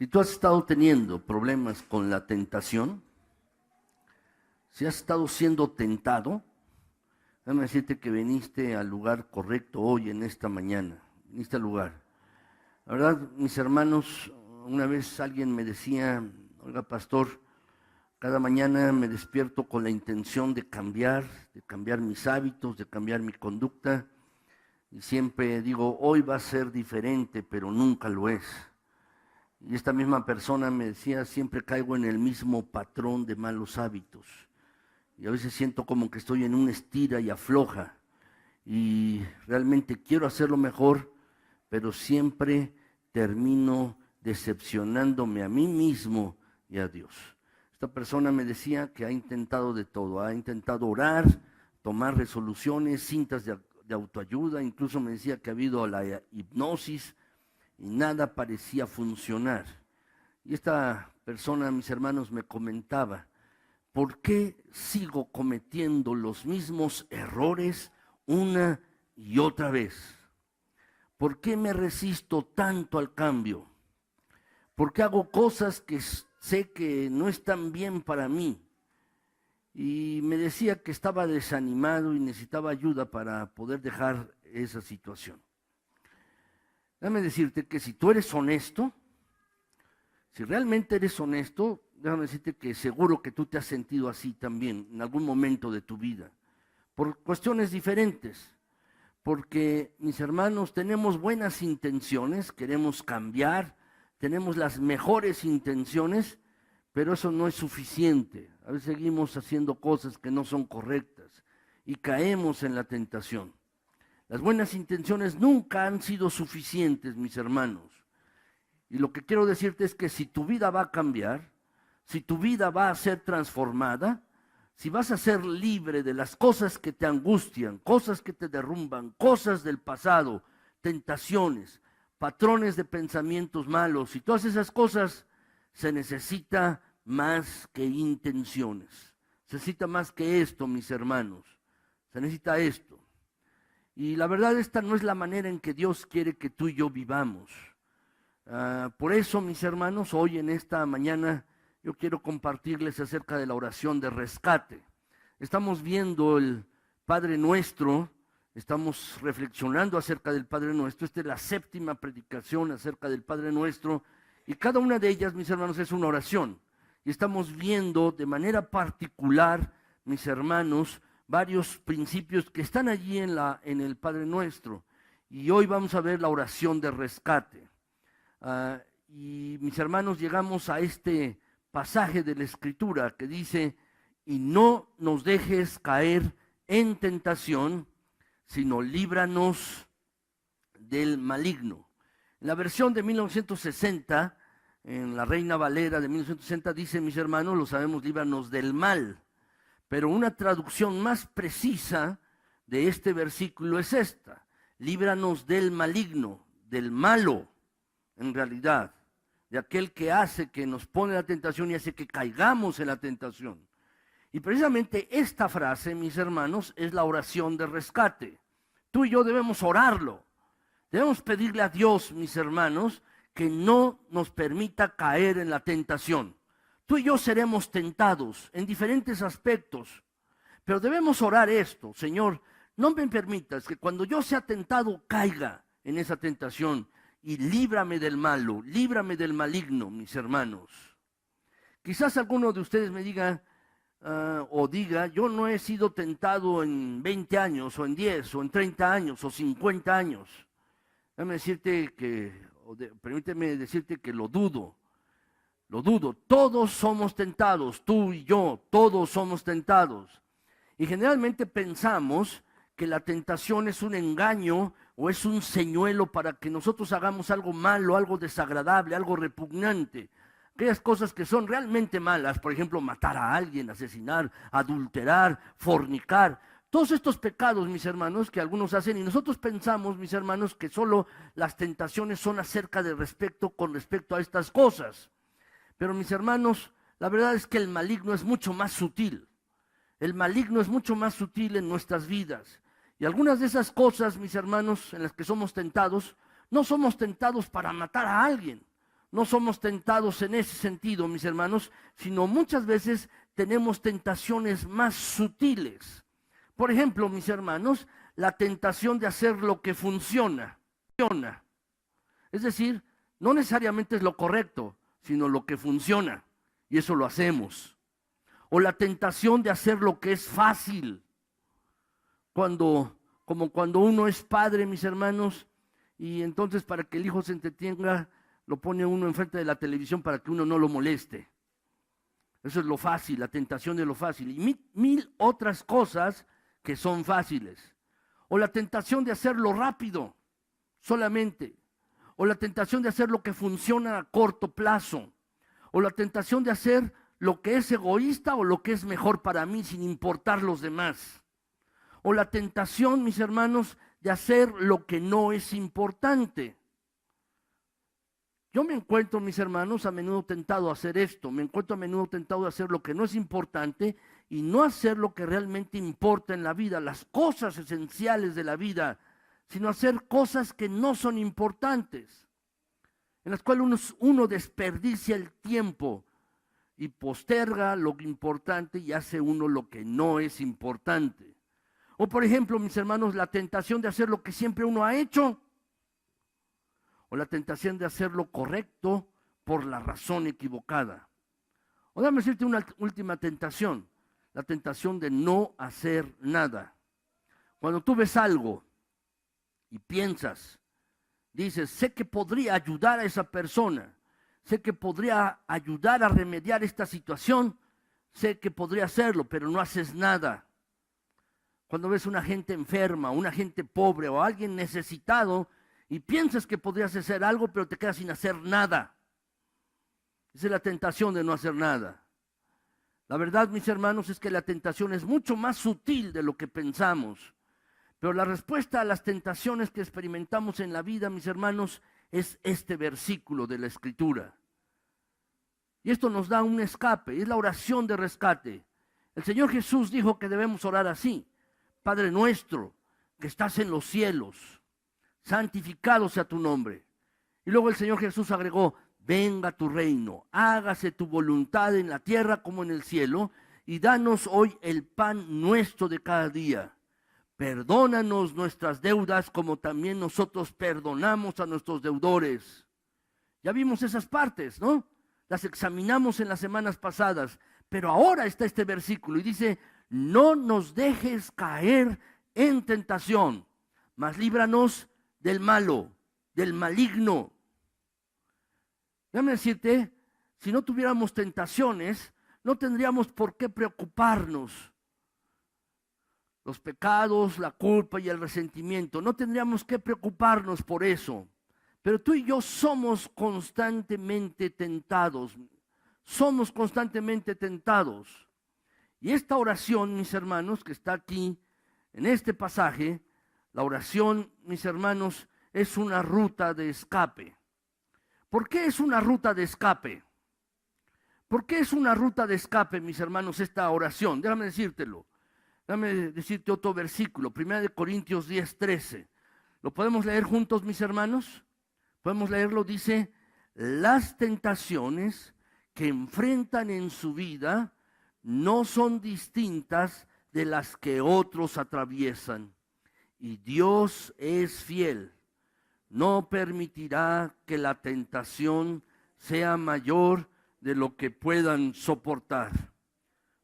Si tú has estado teniendo problemas con la tentación, si has estado siendo tentado, déjame decirte que viniste al lugar correcto hoy, en esta mañana. Viniste al lugar. La verdad, mis hermanos, una vez alguien me decía, oiga, pastor, cada mañana me despierto con la intención de cambiar mis hábitos, de cambiar mi conducta. Y siempre digo, hoy va a ser diferente, pero nunca lo es. Y esta misma persona me decía, siempre caigo en el mismo patrón de malos hábitos. Y a veces siento como que estoy en un estira y afloja. Y realmente quiero hacerlo mejor, pero siempre termino decepcionándome a mí mismo y a Dios. Esta persona me decía que ha intentado de todo, ha intentado orar, tomar resoluciones, cintas de autoayuda, incluso me decía que ha habido la hipnosis y nada parecía funcionar. Y esta persona, mis hermanos, me comentaba, ¿por qué sigo cometiendo los mismos errores una y otra vez? ¿Por qué me resisto tanto al cambio? ¿Por qué hago cosas que sé que no están bien para mí? Y me decía que estaba desanimado y necesitaba ayuda para poder dejar esa situación. Déjame decirte que si tú eres honesto, si realmente eres honesto, déjame decirte que seguro que tú te has sentido así también en algún momento de tu vida, por cuestiones diferentes. Porque, mis hermanos, tenemos buenas intenciones, queremos cambiar, tenemos las mejores intenciones, pero eso no es suficiente. A veces seguimos haciendo cosas que no son correctas y caemos en la tentación. Las buenas intenciones nunca han sido suficientes, mis hermanos. Y lo que quiero decirte es que si tu vida va a cambiar, si tu vida va a ser transformada, si vas a ser libre de las cosas que te angustian, cosas que te derrumban, cosas del pasado, tentaciones, patrones de pensamientos malos y todas esas cosas, se necesita más que intenciones. Se necesita más que esto, mis hermanos. Se necesita esto. Y la verdad, esta no es la manera en que Dios quiere que tú y yo vivamos. Por eso, mis hermanos, hoy en esta mañana yo quiero compartirles acerca de la oración de rescate. Estamos viendo el Padre Nuestro, estamos reflexionando acerca del Padre Nuestro. Esta es la 7ª predicación acerca del Padre Nuestro, y cada una de ellas, mis hermanos, es una oración. Y estamos viendo de manera particular, mis hermanos, varios principios que están allí en el Padre Nuestro. Y hoy vamos a ver la oración de rescate. Y mis hermanos, llegamos a este pasaje de la Escritura que dice, y no nos dejes caer en tentación, sino líbranos del maligno. En la versión de 1960, en la Reina Valera de 1960, dice, mis hermanos, lo sabemos, líbranos del mal. Pero una traducción más precisa de este versículo es esta, líbranos del maligno, del malo, en realidad, de aquel que hace, que nos pone la tentación y hace que caigamos en la tentación. Y precisamente esta frase, mis hermanos, es la oración de rescate. Tú y yo debemos orarlo. Debemos pedirle a Dios, mis hermanos, que no nos permita caer en la tentación. Tú y yo seremos tentados en diferentes aspectos, pero debemos orar esto, Señor, no me permitas que cuando yo sea tentado caiga en esa tentación, y líbrame del malo, líbrame del maligno, mis hermanos. Quizás alguno de ustedes me diga o diga, yo no he sido tentado en 20 años, o en 10, o en 30 años, o 50 años. Permíteme decirte que lo dudo. Todos somos tentados, tú y yo, todos somos tentados. Y generalmente pensamos que la tentación es un engaño o es un señuelo para que nosotros hagamos algo malo, algo desagradable, algo repugnante. Aquellas cosas que son realmente malas, por ejemplo, matar a alguien, asesinar, adulterar, fornicar. Todos estos pecados, mis hermanos, que algunos hacen, y nosotros pensamos, mis hermanos, que solo las tentaciones son con respecto a estas cosas. Pero, mis hermanos, la verdad es que el maligno es mucho más sutil. El maligno es mucho más sutil en nuestras vidas. Y algunas de esas cosas, mis hermanos, en las que somos tentados, no somos tentados para matar a alguien. no somos tentados en ese sentido, mis hermanos, sino muchas veces tenemos tentaciones más sutiles. Por ejemplo, mis hermanos, la tentación de hacer lo que funciona. Es decir, no necesariamente es lo correcto, sino lo que funciona, y eso lo hacemos. O la tentación de hacer lo que es fácil. Como cuando uno es padre, mis hermanos, y entonces para que el hijo se entretenga, lo pone uno enfrente de la televisión para que uno no lo moleste. Eso es lo fácil, la tentación de lo fácil. Y mil otras cosas que son fáciles. O la tentación de hacerlo rápido, solamente. O la tentación de hacer lo que funciona a corto plazo. O la tentación de hacer lo que es egoísta o lo que es mejor para mí sin importar los demás. O la tentación, mis hermanos, de hacer lo que no es importante. Yo me encuentro, mis hermanos, a menudo tentado a hacer esto. Me encuentro a menudo tentado a hacer lo que no es importante y no hacer lo que realmente importa en la vida, las cosas esenciales de la vida, sino hacer cosas que no son importantes, en las cuales uno desperdicia el tiempo y posterga lo importante y hace uno lo que no es importante. O por ejemplo, mis hermanos, la tentación de hacer lo que siempre uno ha hecho, o la tentación de hacer lo correcto por la razón equivocada. O déjame decirte una última tentación, la tentación de no hacer nada. Cuando tú ves algo y piensas, dices, sé que podría ayudar a esa persona, sé que podría ayudar a remediar esta situación, sé que podría hacerlo, pero no haces nada. Cuando ves una gente enferma, una gente pobre o alguien necesitado y piensas que podrías hacer algo, pero te quedas sin hacer nada. Esa es la tentación de no hacer nada. La verdad, mis hermanos, es que la tentación es mucho más sutil de lo que pensamos. Pero la respuesta a las tentaciones que experimentamos en la vida, mis hermanos, es este versículo de la Escritura. Y esto nos da un escape, es la oración de rescate. El Señor Jesús dijo que debemos orar así: Padre nuestro, que estás en los cielos, santificado sea tu nombre. Y luego el Señor Jesús agregó: venga tu reino, hágase tu voluntad en la tierra como en el cielo, y danos hoy el pan nuestro de cada día. Perdónanos nuestras deudas como también nosotros perdonamos a nuestros deudores. Ya vimos esas partes, ¿no? Las examinamos en las semanas pasadas, pero ahora está este versículo y dice: no nos dejes caer en tentación, mas líbranos del malo, del maligno. Déjame decirte, si no tuviéramos tentaciones, no tendríamos por qué preocuparnos. Los pecados, la culpa y el resentimiento, no tendríamos que preocuparnos por eso. Pero tú y yo somos constantemente tentados. Somos constantemente tentados. Y esta oración, mis hermanos, que está aquí en este pasaje, la oración, mis hermanos, es una ruta de escape. ¿Por qué es una ruta de escape? ¿Por qué es una ruta de escape, mis hermanos, esta oración? Déjame decírtelo. Déjame decirte otro versículo, 1 Corintios 10:13. ¿Lo podemos leer juntos, mis hermanos? Podemos leerlo, dice: las tentaciones que enfrentan en su vida no son distintas de las que otros atraviesan. Y Dios es fiel, no permitirá que la tentación sea mayor de lo que puedan soportar.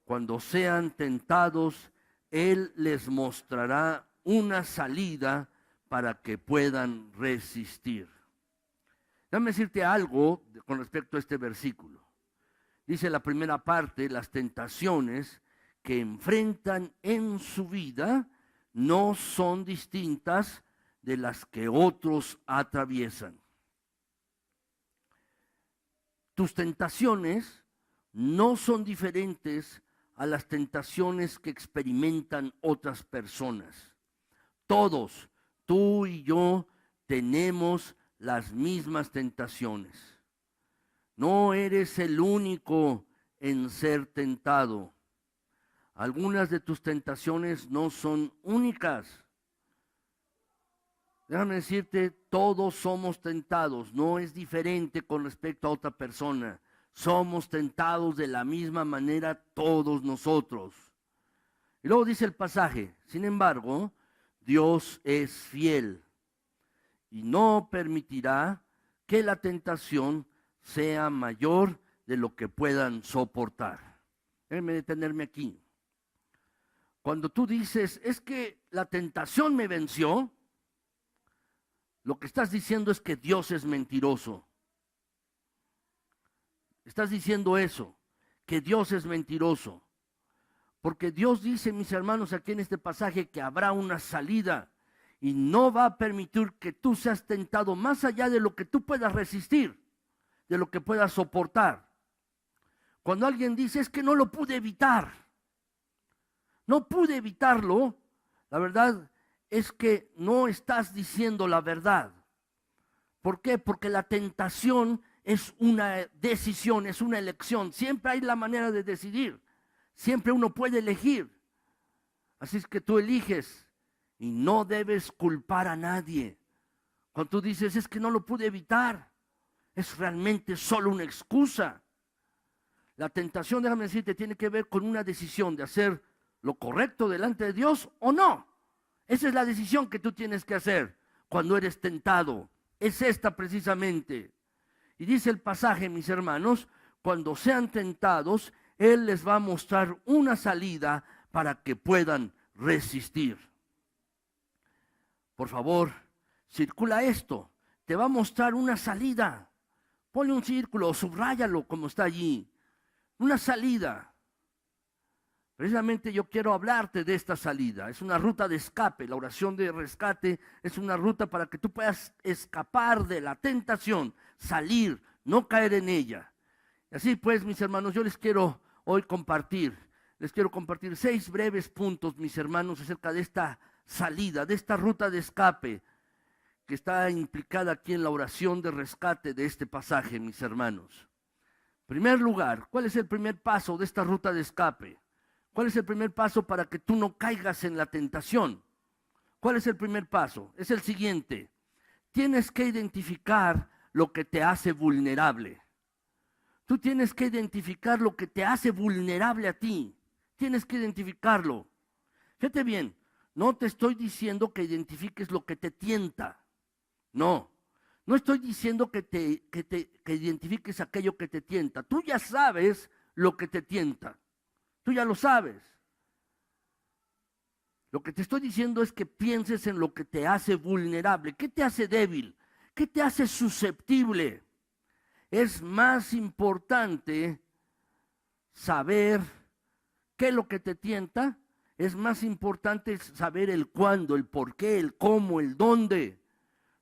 Cuando sean tentados, Él les mostrará una salida para que puedan resistir. Déjame decirte algo con respecto a este versículo. Dice la primera parte: las tentaciones que enfrentan en su vida no son distintas de las que otros atraviesan. Tus tentaciones no son diferentes a las tentaciones que experimentan otras personas. Todos, tú y yo, tenemos las mismas tentaciones. No eres el único en ser tentado. Algunas de tus tentaciones no son únicas. Déjame decirte, todos somos tentados, no es diferente con respecto a otra persona. Somos tentados de la misma manera todos nosotros. Y luego dice el pasaje, sin embargo, Dios es fiel y no permitirá que la tentación sea mayor de lo que puedan soportar. Déjenme detenerme aquí. Cuando tú dices, es que la tentación me venció, lo que estás diciendo es que Dios es mentiroso. Estás diciendo eso, que Dios es mentiroso. Porque Dios dice, mis hermanos, aquí en este pasaje, que habrá una salida y no va a permitir que tú seas tentado más allá de lo que tú puedas resistir, de lo que puedas soportar. Cuando alguien dice, es que no lo pude evitar, no pude evitarlo, la verdad es que no estás diciendo la verdad. ¿Por qué? Porque la tentación es una decisión, es una elección. Siempre hay la manera de decidir. Siempre uno puede elegir. Así es que tú eliges y no debes culpar a nadie. Cuando tú dices, es que no lo pude evitar, es realmente solo una excusa. La tentación, déjame decirte, tiene que ver con una decisión de hacer lo correcto delante de Dios o no. Esa es la decisión que tú tienes que hacer cuando eres tentado. Es esta precisamente. Y dice el pasaje, mis hermanos, cuando sean tentados, Él les va a mostrar una salida para que puedan resistir. Por favor, circula esto. Te va a mostrar una salida. Ponle un círculo o subráyalo como está allí. Una salida. Precisamente yo quiero hablarte de esta salida. Es una ruta de escape. La oración de rescate es una ruta para que tú puedas escapar de la tentación, salir, no caer en ella. Y así pues, mis hermanos, yo les quiero hoy compartir 6 breves puntos, mis hermanos, acerca de esta salida, de esta ruta de escape que está implicada aquí en la oración de rescate de este pasaje, mis hermanos. En primer lugar, ¿cuál es el primer paso de esta ruta de escape? ¿Cuál es el primer paso para que tú no caigas en la tentación? ¿Cuál es el primer paso? Es el siguiente. Tienes que identificar lo que te hace vulnerable. Tú tienes que identificar lo que te hace vulnerable a ti. Tienes que identificarlo. Fíjate bien, no te estoy diciendo que identifiques lo que te tienta. No, no estoy diciendo que identifiques aquello que te tienta. Tú ya sabes lo que te tienta. Tú ya lo sabes. Lo que te estoy diciendo es que pienses en lo que te hace vulnerable. ¿Qué te hace débil? ¿Qué te hace susceptible? Es más importante saber qué es lo que te tienta. Es más importante saber el cuándo, el por qué, el cómo, el dónde.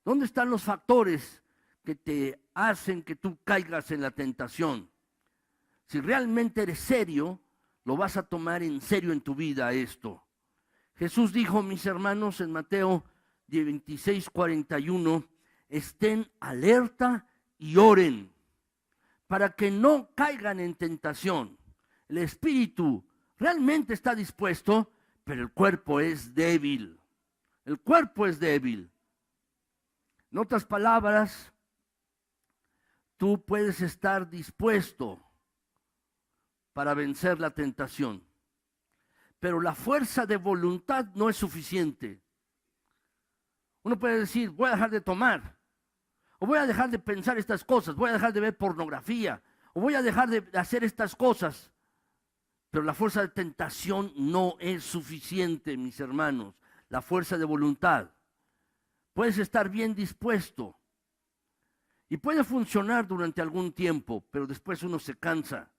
¿Dónde están los factores que te hacen que tú caigas en la tentación? Si realmente eres serio, lo vas a tomar en serio en tu vida esto. Jesús dijo, mis hermanos, en Mateo 26:41, estén alerta y oren para que no caigan en tentación. El espíritu realmente está dispuesto, pero el cuerpo es débil. El cuerpo es débil. En otras palabras, tú puedes estar dispuesto para vencer la tentación, pero la fuerza de voluntad no es suficiente. Uno puede decir, voy a dejar de tomar, o voy a dejar de pensar estas cosas, voy a dejar de ver pornografía, o voy a dejar de hacer estas cosas, pero la fuerza de tentación no es suficiente, mis hermanos. La fuerza de voluntad. Puedes estar bien dispuesto y puede funcionar durante algún tiempo, pero después uno se cansa.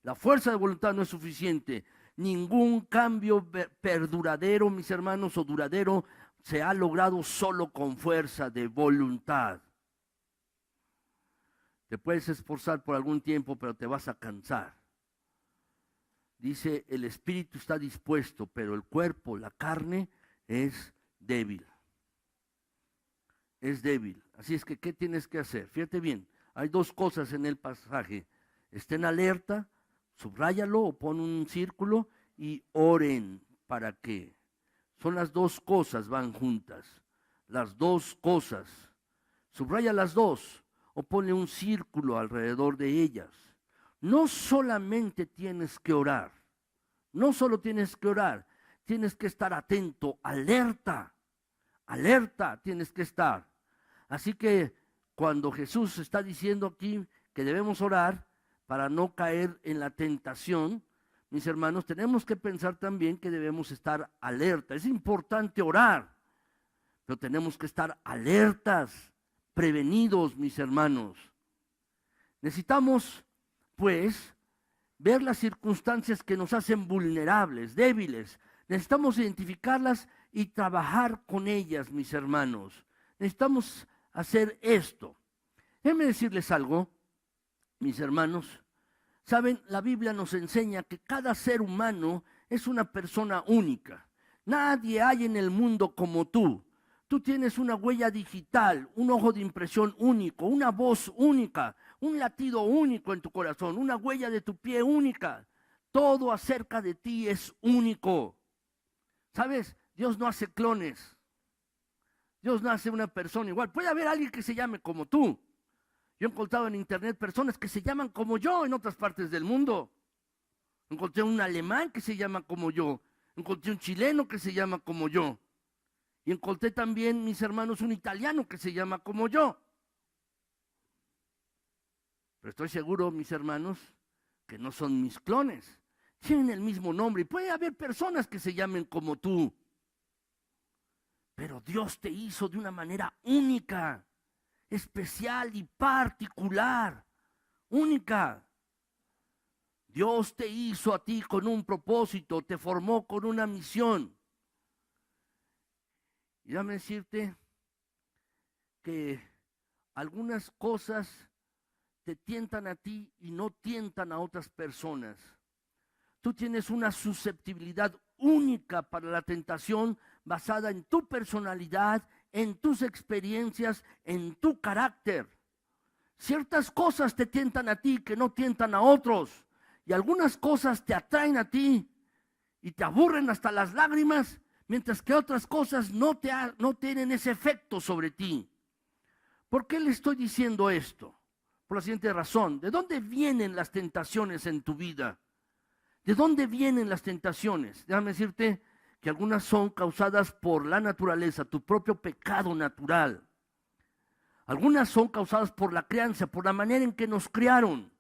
La fuerza de voluntad no es suficiente. Ningún cambio perduradero, mis hermanos, o duradero, se ha logrado solo con fuerza de voluntad. Te puedes esforzar por algún tiempo, pero te vas a cansar. Dice, el espíritu está dispuesto, pero el cuerpo, la carne, es débil. Es débil. Así es que, ¿qué tienes que hacer? Fíjate bien, hay 2 cosas en el pasaje. Estén alerta, subráyalo o pon un círculo y oren. ¿Para qué? Son las 2 cosas, van juntas. las dos cosas. Subraya las dos o ponle un círculo alrededor de ellas. No solamente tienes que orar, no solo tienes que orar, tienes que estar atento, alerta, alerta tienes que estar. Así que cuando Jesús está diciendo aquí que debemos orar para no caer en la tentación, mis hermanos, tenemos que pensar también que debemos estar alerta. Es importante orar, pero tenemos que estar alertas, prevenidos, mis hermanos. Necesitamos, pues, ver las circunstancias que nos hacen vulnerables, débiles. Necesitamos identificarlas y trabajar con ellas, mis hermanos. Necesitamos hacer esto. Déjenme decirles algo, mis hermanos. Saben, la Biblia nos enseña que cada ser humano es una persona única. Nadie hay en el mundo como tú. Tú tienes una huella digital, un ojo de impresión único, una voz única, un latido único en tu corazón, una huella de tu pie única. Todo acerca de ti es único. ¿Sabes? Dios no hace clones. Dios no hace una persona igual. Puede haber alguien que se llame como tú. Yo he encontrado en internet personas que se llaman como yo en otras partes del mundo. Encontré un alemán que se llama como yo. Encontré un chileno que se llama como yo. Y encontré también, mis hermanos, un italiano que se llama como yo. Pero estoy seguro, mis hermanos, que no son mis clones. Tienen el mismo nombre. Y puede haber personas que se llamen como tú. Pero Dios te hizo de una manera única, especial y particular. Única. Dios te hizo a ti con un propósito, te formó con una misión. Y déjame decirte que algunas cosas te tientan a ti y no tientan a otras personas. Tú tienes una susceptibilidad única para la tentación basada en tu personalidad, en tus experiencias, en tu carácter. Ciertas cosas te tientan a ti que no tientan a otros. Y algunas cosas te atraen a ti y te aburren hasta las lágrimas, mientras que otras cosas no tienen ese efecto sobre ti. ¿Por qué le estoy diciendo esto? Por la siguiente razón. ¿De dónde vienen las tentaciones en tu vida? ¿De dónde vienen las tentaciones? Déjame decirte que algunas son causadas por la naturaleza, tu propio pecado natural. Algunas son causadas por la crianza, por la manera en que nos criaron,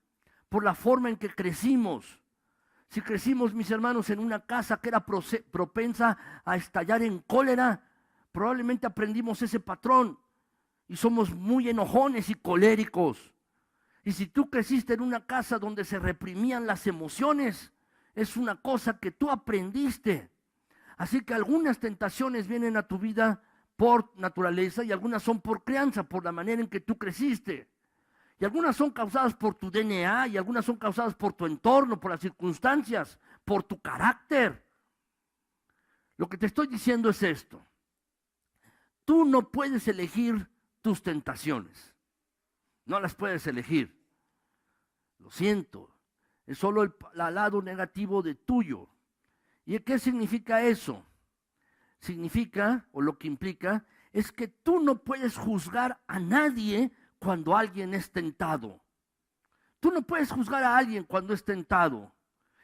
por la forma en que crecimos. Si crecimos, mis hermanos, en una casa que era propensa a estallar en cólera, probablemente aprendimos ese patrón y somos muy enojones y coléricos. Y si tú creciste en una casa donde se reprimían las emociones, es una cosa que tú aprendiste. Así que algunas tentaciones vienen a tu vida por naturaleza y algunas son por crianza, por la manera en que tú creciste. Y algunas son causadas por tu DNA y algunas son causadas por tu entorno, por las circunstancias, por tu carácter. Lo que te estoy diciendo es esto. Tú no puedes elegir tus tentaciones. No las puedes elegir. Lo siento. Es solo el lado negativo de tuyo. ¿Y qué significa eso? Significa, o lo que implica, es que tú no puedes juzgar a nadie cuando alguien es tentado. Tú no puedes juzgar a alguien cuando es tentado.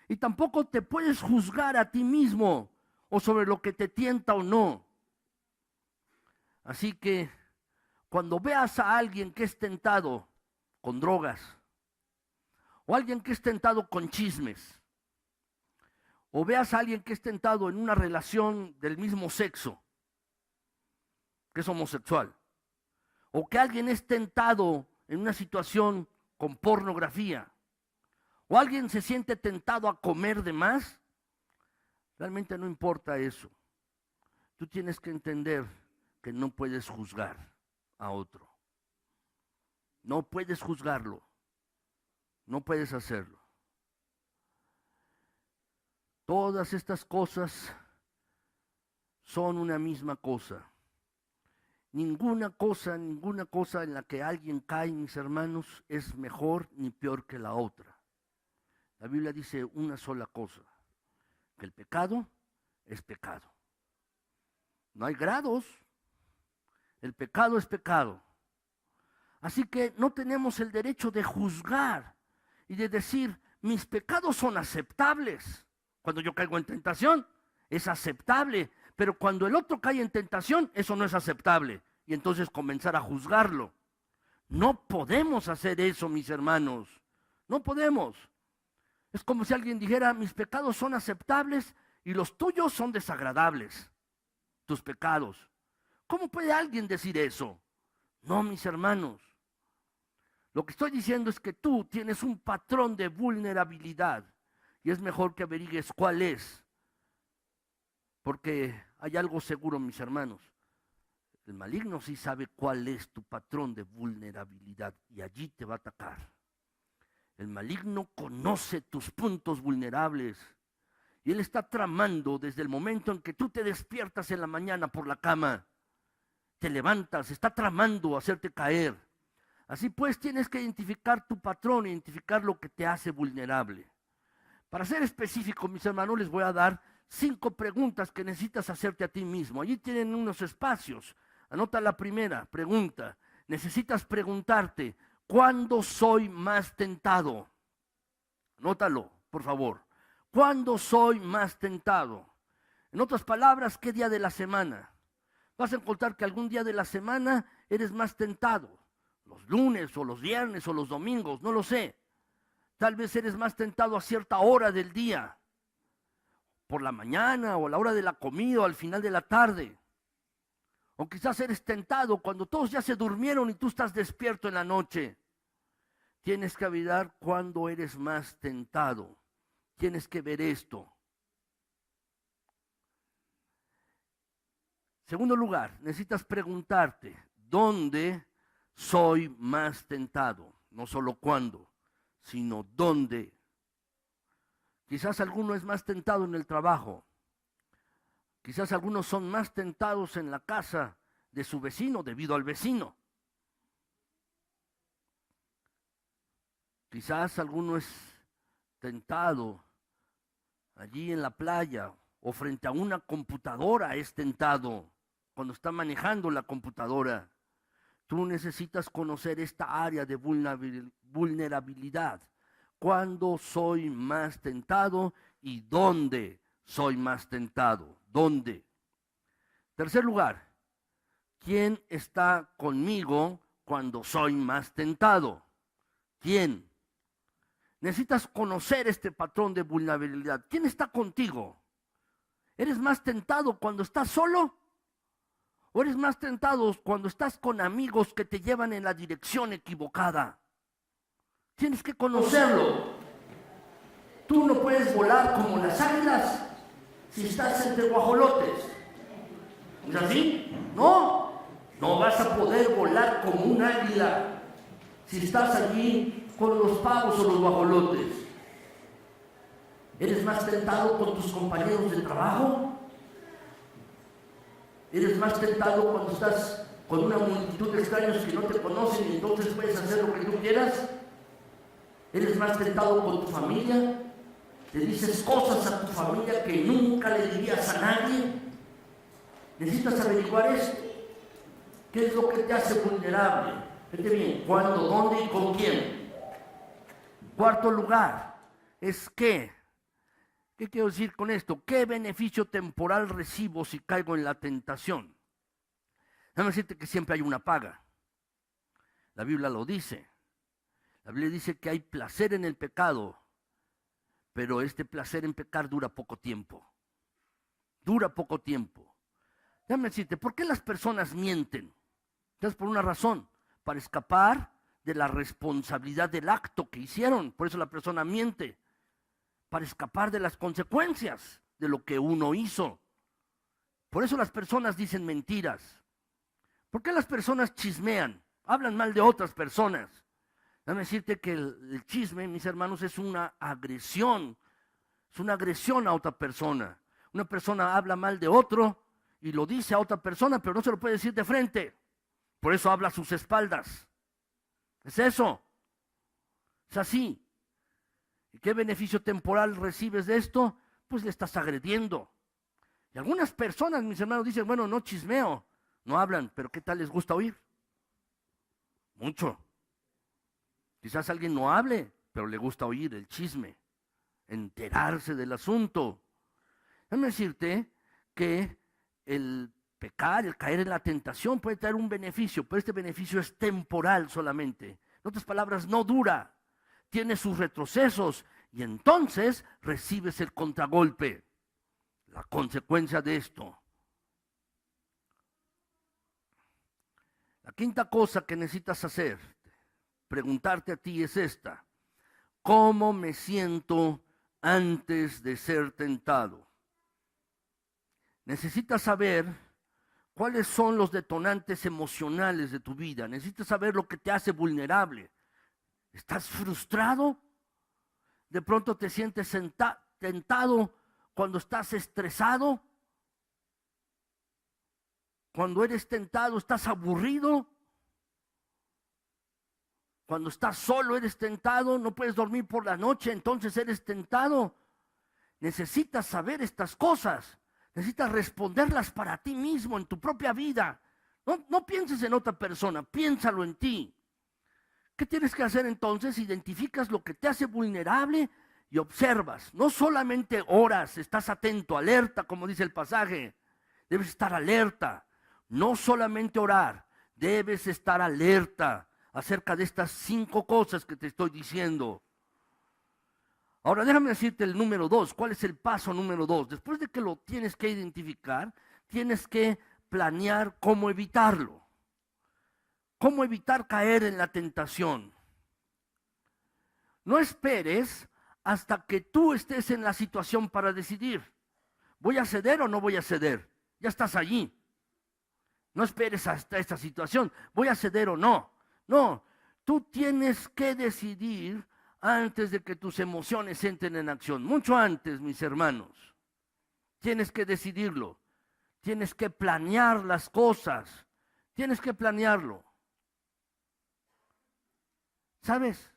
Y tampoco te puedes juzgar a ti mismo o sobre lo que te tienta o no. Así que cuando veas a alguien que es tentado con drogas, o alguien que es tentado con chismes, o veas a alguien que es tentado en una relación del mismo sexo, que es homosexual, o que alguien es tentado en una situación con pornografía, o alguien se siente tentado a comer de más, realmente no importa eso. Tú tienes que entender que no puedes juzgar a otro. No puedes juzgarlo. No puedes hacerlo. Todas estas cosas son una misma cosa. Ninguna cosa en la que alguien cae, mis hermanos, es mejor ni peor que la otra. La Biblia dice una sola cosa, que el pecado es pecado. No hay grados. El pecado es pecado. Así que no tenemos el derecho de juzgar y de decir, mis pecados son aceptables. Cuando yo caigo en tentación, es aceptable. Pero cuando el otro cae en tentación, eso no es aceptable. Y entonces comenzar a juzgarlo. No podemos hacer eso, mis hermanos. No podemos. Es como si alguien dijera, mis pecados son aceptables y los tuyos son desagradables. Tus pecados. ¿Cómo puede alguien decir eso? No, mis hermanos. Lo que estoy diciendo es que tú tienes un patrón de vulnerabilidad y es mejor que averigues cuál es. Porque hay algo seguro, mis hermanos. El maligno sí sabe cuál es tu patrón de vulnerabilidad y allí te va a atacar. El maligno conoce tus puntos vulnerables y él está tramando desde el momento en que tú te despiertas en la mañana por la cama, te levantas, está tramando hacerte caer. Así pues tienes que identificar tu patrón, identificar lo que te hace vulnerable. Para ser específico, mis hermanos, les voy a dar 5 preguntas que necesitas hacerte a ti mismo. Allí tienen unos espacios. Anota la primera pregunta. Necesitas preguntarte, ¿cuándo soy más tentado? Anótalo, por favor. ¿Cuándo soy más tentado? En otras palabras, ¿qué día de la semana? Vas a encontrar que algún día de la semana eres más tentado. Los lunes o los viernes o los domingos, no lo sé. Tal vez eres más tentado a cierta hora del día. Por la mañana o a la hora de la comida o al final de la tarde. O quizás eres tentado cuando todos ya se durmieron y tú estás despierto en la noche. Tienes que avisar cuándo eres más tentado. Tienes que ver esto. Segundo lugar, necesitas preguntarte, ¿dónde soy más tentado? No solo cuándo, sino dónde. Quizás alguno es más tentado en el trabajo. Quizás algunos son más tentados en la casa de su vecino debido al vecino. Quizás alguno es tentado allí en la playa o frente a una computadora, es tentado cuando está manejando la computadora. Tú necesitas conocer esta área de vulnerabilidad. ¿Cuándo soy más tentado y dónde soy más tentado? ¿Dónde? Tercer lugar, ¿quién está conmigo cuando soy más tentado? ¿Quién? Necesitas conocer este patrón de vulnerabilidad. ¿Quién está contigo? ¿Eres más tentado cuando estás solo? ¿O eres más tentado cuando estás con amigos que te llevan en la dirección equivocada? Tienes que conocerlo. Tú no puedes volar como las águilas si estás entre guajolotes. ¿Es así? No. No vas a poder volar como un águila si estás allí con los pavos o los guajolotes. ¿Eres más tentado con tus compañeros de trabajo? ¿Eres más tentado cuando estás con una multitud de extraños que no te conocen y entonces puedes hacer lo que tú quieras? ¿Eres más tentado con tu familia? ¿Le dices cosas a tu familia que nunca le dirías a nadie? Necesitas averiguar esto. ¿Qué es lo que te hace vulnerable? Fíjate bien, ¿cuándo, dónde y con quién? Cuarto lugar, es ¿qué quiero decir con esto? ¿Qué beneficio temporal recibo si caigo en la tentación? Déjame decirte que siempre hay una paga. La Biblia lo dice. La Biblia dice que hay placer en el pecado, pero este placer en pecar dura poco tiempo. Dura poco tiempo. Déjame decirte, ¿por qué las personas mienten? Entonces, por una razón, para escapar de la responsabilidad del acto que hicieron. Por eso la persona miente, para escapar de las consecuencias de lo que uno hizo. Por eso las personas dicen mentiras. ¿Por qué las personas chismean? Hablan mal de otras personas. Déjame decirte que el chisme, mis hermanos, es una agresión. Es una agresión a otra persona. Una persona habla mal de otro y lo dice a otra persona, pero no se lo puede decir de frente. Por eso habla a sus espaldas. Es eso. Es así. ¿Y qué beneficio temporal recibes de esto? Pues le estás agrediendo. Y algunas personas, mis hermanos, dicen, bueno, no chismeo, No hablan, pero ¿qué tal les gusta oír? Mucho. Quizás alguien no hable, pero le gusta oír el chisme, enterarse del asunto. Déjame decirte que el pecar, el caer en la tentación puede traer un beneficio, pero este beneficio es temporal solamente. En otras palabras, no dura, tiene sus retrocesos y entonces recibes el contragolpe, la consecuencia de esto. La quinta cosa que necesitas hacer, preguntarte a ti es esta: ¿cómo me siento antes de ser tentado? Necesitas saber cuáles son los detonantes emocionales de tu vida. Necesitas saber lo que te hace vulnerable. ¿Estás frustrado? ¿De pronto te sientes tentado cuando estás estresado? Cuando eres tentado, ¿estás aburrido? Cuando estás solo, eres tentado, no puedes dormir por la noche, entonces eres tentado. Necesitas saber estas cosas. Necesitas responderlas para ti mismo, en tu propia vida. No pienses en otra persona, piénsalo en ti. ¿Qué tienes que hacer entonces? Identificas lo que te hace vulnerable y observas. No solamente oras, estás atento, alerta, como dice el pasaje. Debes estar alerta. No solamente orar, debes estar alerta acerca de estas 5 cosas que te estoy diciendo. Ahora déjame decirte el número 2. ¿Cuál es el paso número 2? Después de que lo tienes que identificar, tienes que planear cómo evitarlo. ¿Cómo evitar caer en la tentación? No esperes hasta que tú estés en la situación para decidir. ¿Voy a ceder o no voy a ceder? Ya estás allí. No esperes hasta esta situación. ¿Voy a ceder o no? No, tú tienes que decidir antes de que tus emociones entren en acción. Mucho antes, mis hermanos. Tienes que decidirlo. Tienes que planear las cosas. Tienes que planearlo. ¿Sabes?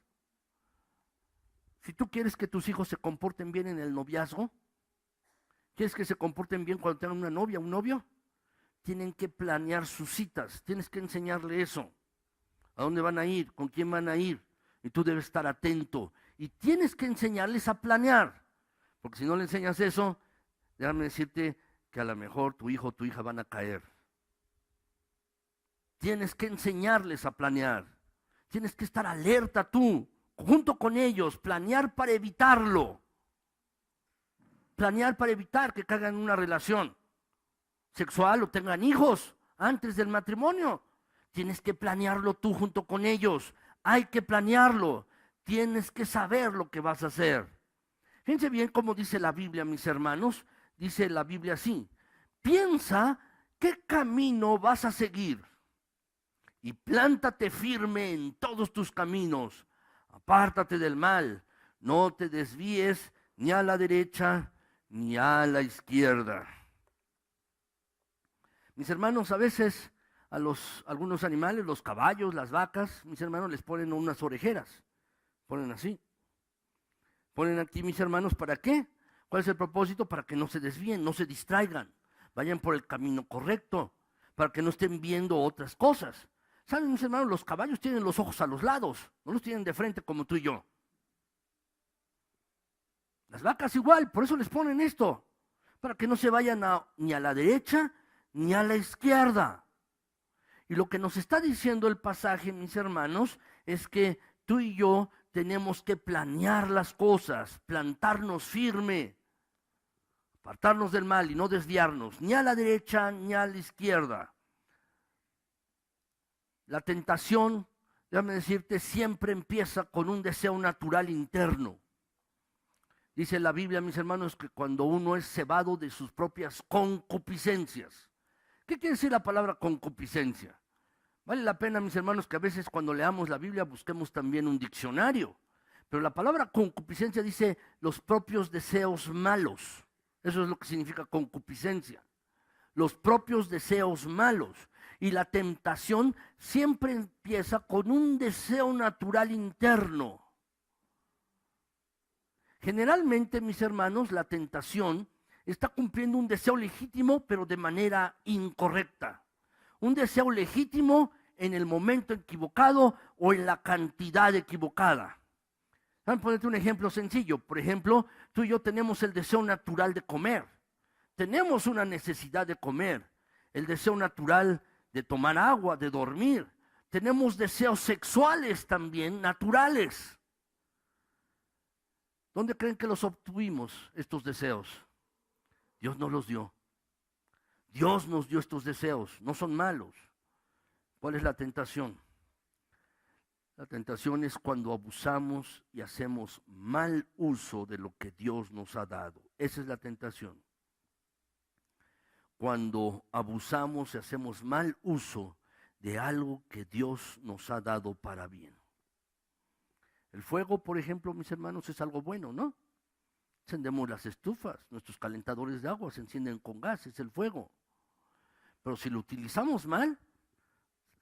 Si tú quieres que tus hijos se comporten bien en el noviazgo, quieres que se comporten bien cuando tengan una novia, un novio, tienen que planear sus citas. Tienes que enseñarle eso. ¿A dónde van a ir? ¿Con quién van a ir? Y tú debes estar atento. Y tienes que enseñarles a planear. Porque si no le enseñas eso, déjame decirte que a lo mejor tu hijo o tu hija van a caer. Tienes que enseñarles a planear. Tienes que estar alerta tú, junto con ellos, planear para evitarlo. Planear para evitar que caigan en una relación sexual o tengan hijos antes del matrimonio. Tienes que planearlo tú junto con ellos. Hay que planearlo. Tienes que saber lo que vas a hacer. Fíjense bien cómo dice la Biblia, mis hermanos. Dice la Biblia así: piensa qué camino vas a seguir y plántate firme en todos tus caminos. Apártate del mal. No te desvíes ni a la derecha ni a la izquierda. Mis hermanos, a veces a algunos animales, los caballos, las vacas, mis hermanos, les ponen unas orejeras. Ponen así. Ponen aquí, mis hermanos, ¿para qué? ¿Cuál es el propósito? Para que no se desvíen, no se distraigan, vayan por el camino correcto, para que no estén viendo otras cosas. ¿Saben, mis hermanos? Los caballos tienen los ojos a los lados, no los tienen de frente como tú y yo. Las vacas igual, por eso les ponen esto, para que no se vayan ni a la derecha ni a la izquierda. Y lo que nos está diciendo el pasaje, mis hermanos, es que tú y yo tenemos que planear las cosas, plantarnos firme, apartarnos del mal y no desviarnos ni a la derecha ni a la izquierda. La tentación, déjame decirte, siempre empieza con un deseo natural interno. Dice la Biblia, mis hermanos, que cuando uno es cebado de sus propias concupiscencias. ¿Qué quiere decir la palabra concupiscencia? Vale la pena, mis hermanos, que a veces cuando leamos la Biblia busquemos también un diccionario. Pero la palabra concupiscencia dice los propios deseos malos. Eso es lo que significa concupiscencia. Los propios deseos malos. Y la tentación siempre empieza con un deseo natural interno. Generalmente, mis hermanos, la tentación está cumpliendo un deseo legítimo, pero de manera incorrecta. Un deseo legítimo en el momento equivocado o en la cantidad equivocada. Voy a ponerte un ejemplo sencillo. Por ejemplo, tú y yo tenemos el deseo natural de comer. Tenemos una necesidad de comer. El deseo natural de tomar agua, de dormir. Tenemos deseos sexuales también, naturales. ¿Dónde creen que los obtuvimos, estos deseos? Dios nos los dio. Dios nos dio estos deseos, no son malos. ¿Cuál es la tentación? La tentación es cuando abusamos y hacemos mal uso de lo que Dios nos ha dado. Esa es la tentación. Cuando abusamos y hacemos mal uso de algo que Dios nos ha dado para bien. El fuego, por ejemplo, mis hermanos, es algo bueno, ¿no? Encendemos las estufas, nuestros calentadores de agua se encienden con gas, es el fuego. Pero si lo utilizamos mal,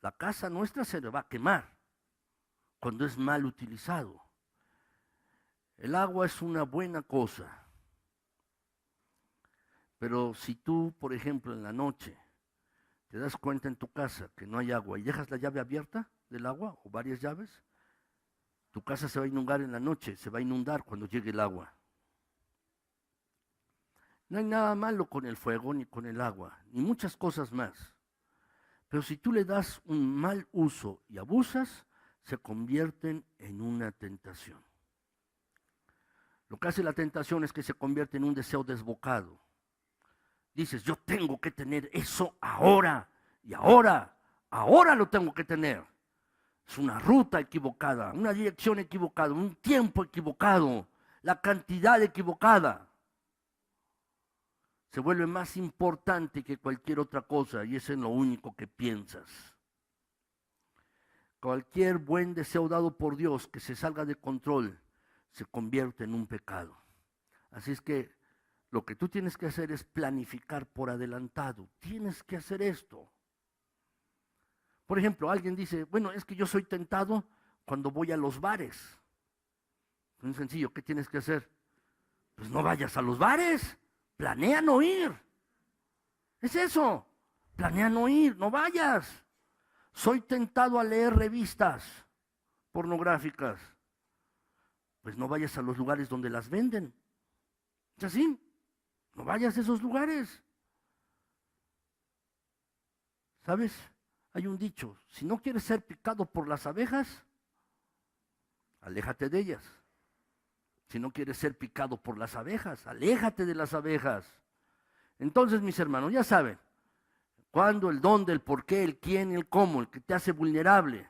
la casa nuestra se le va a quemar cuando es mal utilizado. El agua es una buena cosa. Pero si tú, por ejemplo, en la noche te das cuenta en tu casa que no hay agua y dejas la llave abierta del agua o varias llaves, tu casa se va a inundar en la noche, se va a inundar cuando llegue el agua. No hay nada malo con el fuego ni con el agua, ni muchas cosas más. Pero si tú le das un mal uso y abusas, se convierten en una tentación. Lo que hace la tentación es que se convierte en un deseo desbocado. Dices, yo tengo que tener eso ahora, y ahora lo tengo que tener. Es una ruta equivocada, una dirección equivocada, un tiempo equivocado, la cantidad equivocada. Se vuelve más importante que cualquier otra cosa y eso es lo único que piensas. Cualquier buen deseo dado por Dios que se salga de control se convierte en un pecado. Así es que lo que tú tienes que hacer es planificar por adelantado. Tienes que hacer esto. Por ejemplo, alguien dice, bueno, es que yo soy tentado cuando voy a los bares. Es muy sencillo, ¿qué tienes que hacer? Pues no vayas a los bares, planea no ir. Es eso, planea no ir, no vayas. Soy tentado a leer revistas pornográficas. Pues no vayas a los lugares donde las venden. ¿Es así? No vayas a esos lugares. ¿Sabes? Hay un dicho, si no quieres ser picado por las abejas, aléjate de ellas. Si no quieres ser picado por las abejas, aléjate de las abejas. Entonces, mis hermanos, ya saben, cuándo, el dónde, el por qué, el quién, el cómo, el que te hace vulnerable.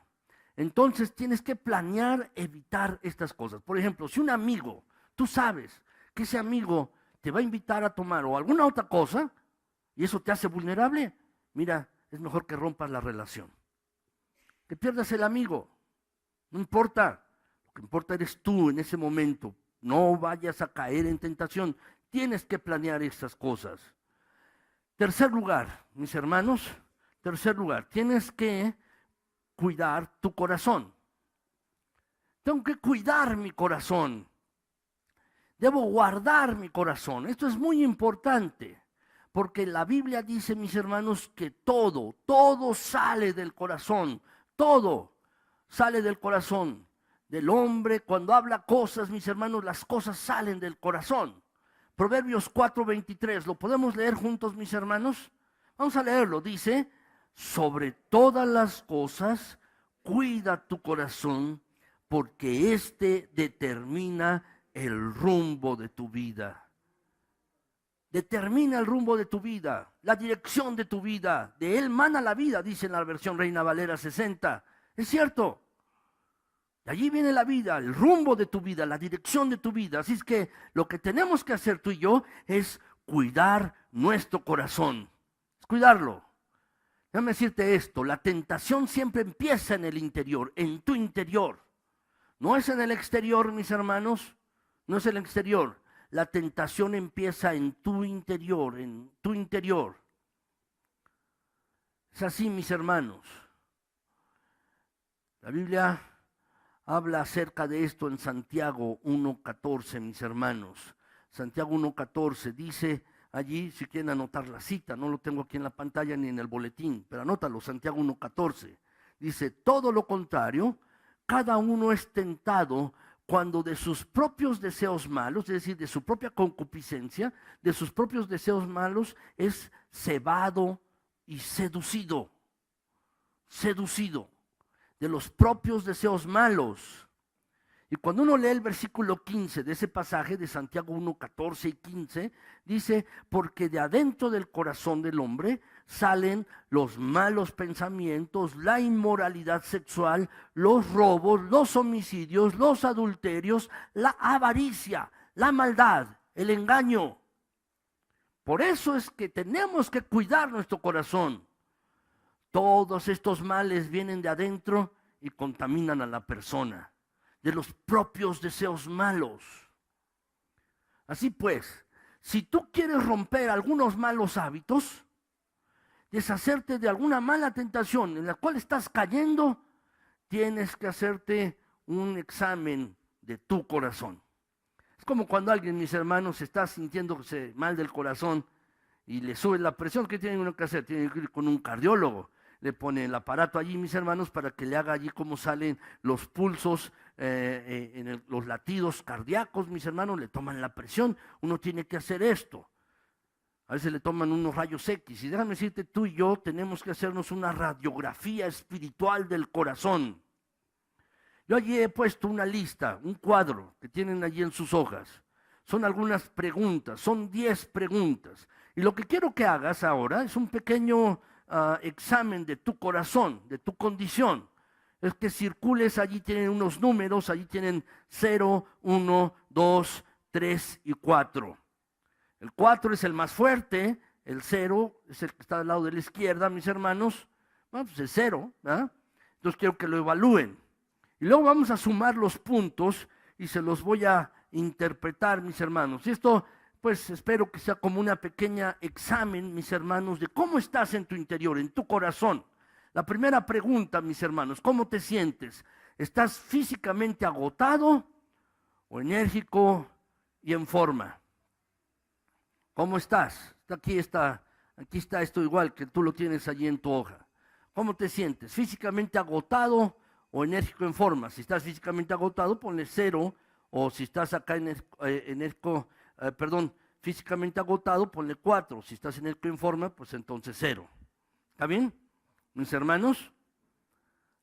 Entonces tienes que planear evitar estas cosas. Por ejemplo, si un amigo, tú sabes que ese amigo te va a invitar a tomar o alguna otra cosa, y eso te hace vulnerable, mira, es mejor que rompas la relación. Que pierdas el amigo, no importa, lo que importa eres tú en ese momento. No vayas a caer en tentación, tienes que planear estas cosas. Tercer lugar, mis hermanos, tienes que cuidar tu corazón. Tengo que cuidar mi corazón. Debo guardar mi corazón. Esto es muy importante, porque la Biblia dice, mis hermanos, que todo sale del corazón. Todo sale del corazón del hombre. Cuando habla cosas, mis hermanos, las cosas salen del corazón. Proverbios 4:23, ¿lo podemos leer juntos, mis hermanos? Vamos a leerlo, dice, sobre todas las cosas, cuida tu corazón, porque éste determina el rumbo de tu vida. Determina el rumbo de tu vida, la dirección de tu vida. De él mana la vida, dice en la versión Reina Valera 60. Es cierto. De allí viene la vida, el rumbo de tu vida, la dirección de tu vida. Así es que lo que tenemos que hacer tú y yo es cuidar nuestro corazón. Es cuidarlo. Déjame decirte esto, la tentación siempre empieza en el interior, en tu interior. No es en el exterior, mis hermanos, no es en el exterior. La tentación empieza en tu interior, en tu interior. Es así, mis hermanos. La Biblia habla acerca de esto en Santiago 1:14, mis hermanos. Santiago 1:14 dice, allí si quieren anotar la cita, no lo tengo aquí en la pantalla ni en el boletín, pero anótalo, Santiago 1:14. Dice, todo lo contrario, cada uno es tentado cuando de sus propios deseos malos, es decir, de su propia concupiscencia, de sus propios deseos malos, es cebado y seducido. Seducido de los propios deseos malos. Y cuando uno lee el versículo 15 de ese pasaje de Santiago 1:14 y 15, dice, porque de adentro del corazón del hombre salen los malos pensamientos, la inmoralidad sexual, los robos, los homicidios, los adulterios, la avaricia, la maldad, el engaño. Por eso es que tenemos que cuidar nuestro corazón. Todos estos males vienen de adentro y contaminan a la persona, de los propios deseos malos. Así pues, si tú quieres romper algunos malos hábitos, deshacerte de alguna mala tentación en la cual estás cayendo, tienes que hacerte un examen de tu corazón. Es como cuando alguien, mis hermanos, está sintiéndose mal del corazón y le sube la presión. ¿Qué tiene uno que hacer? Tiene que ir con un cardiólogo. Le pone el aparato allí, mis hermanos, para que le haga allí cómo salen los pulsos, los latidos cardíacos, mis hermanos, le toman la presión. Uno tiene que hacer esto. A veces le toman unos rayos X. Y déjame decirte, tú y yo tenemos que hacernos una radiografía espiritual del corazón. Yo allí he puesto una lista, un cuadro que tienen allí en sus hojas. Son algunas preguntas, son 10 preguntas. Y lo que quiero que hagas ahora es un pequeño examen de tu corazón, de tu condición. Es que circules, allí tienen unos números, allí tienen 0, 1, 2, 3 y 4. El 4 es el más fuerte, el 0 es el que está al lado de la izquierda, mis hermanos. Bueno, pues es 0, ¿verdad? Entonces quiero que lo evalúen. Y luego vamos a sumar los puntos y se los voy a interpretar, mis hermanos. Y esto, pues espero que sea como una pequeña examen, mis hermanos, de cómo estás en tu interior, en tu corazón. La primera pregunta, mis hermanos, ¿cómo te sientes? ¿Estás físicamente agotado o enérgico y en forma? ¿Cómo estás? Aquí está esto igual que tú lo tienes allí en tu hoja. ¿Cómo te sientes? ¿Físicamente agotado o enérgico en forma? Si estás físicamente agotado, ponle 0, o si estás acá físicamente agotado, ponle 4. Si estás enérgico en forma, pues entonces 0. ¿Está bien? Mis hermanos,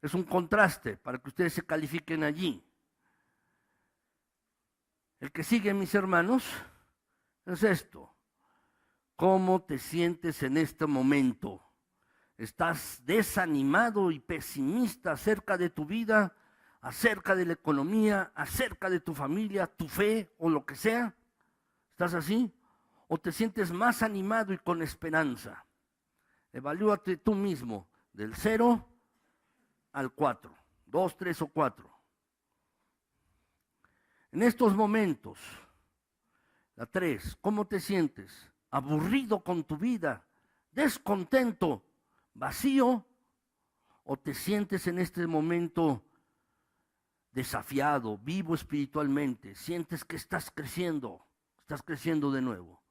es un contraste para que ustedes se califiquen allí. El que sigue, mis hermanos, es esto. ¿Cómo te sientes en este momento? ¿Estás desanimado y pesimista acerca de tu vida, acerca de la economía, acerca de tu familia, tu fe o lo que sea? ¿Estás así? ¿O te sientes más animado y con esperanza? Evalúate tú mismo del 0 al 4, 2, 3 o 4. En estos momentos, la 3, ¿cómo te sientes? ¿Aburrido con tu vida? ¿Descontento? ¿Vacío? ¿O te sientes en este momento desafiado, vivo espiritualmente? ¿Sientes que estás creciendo de nuevo?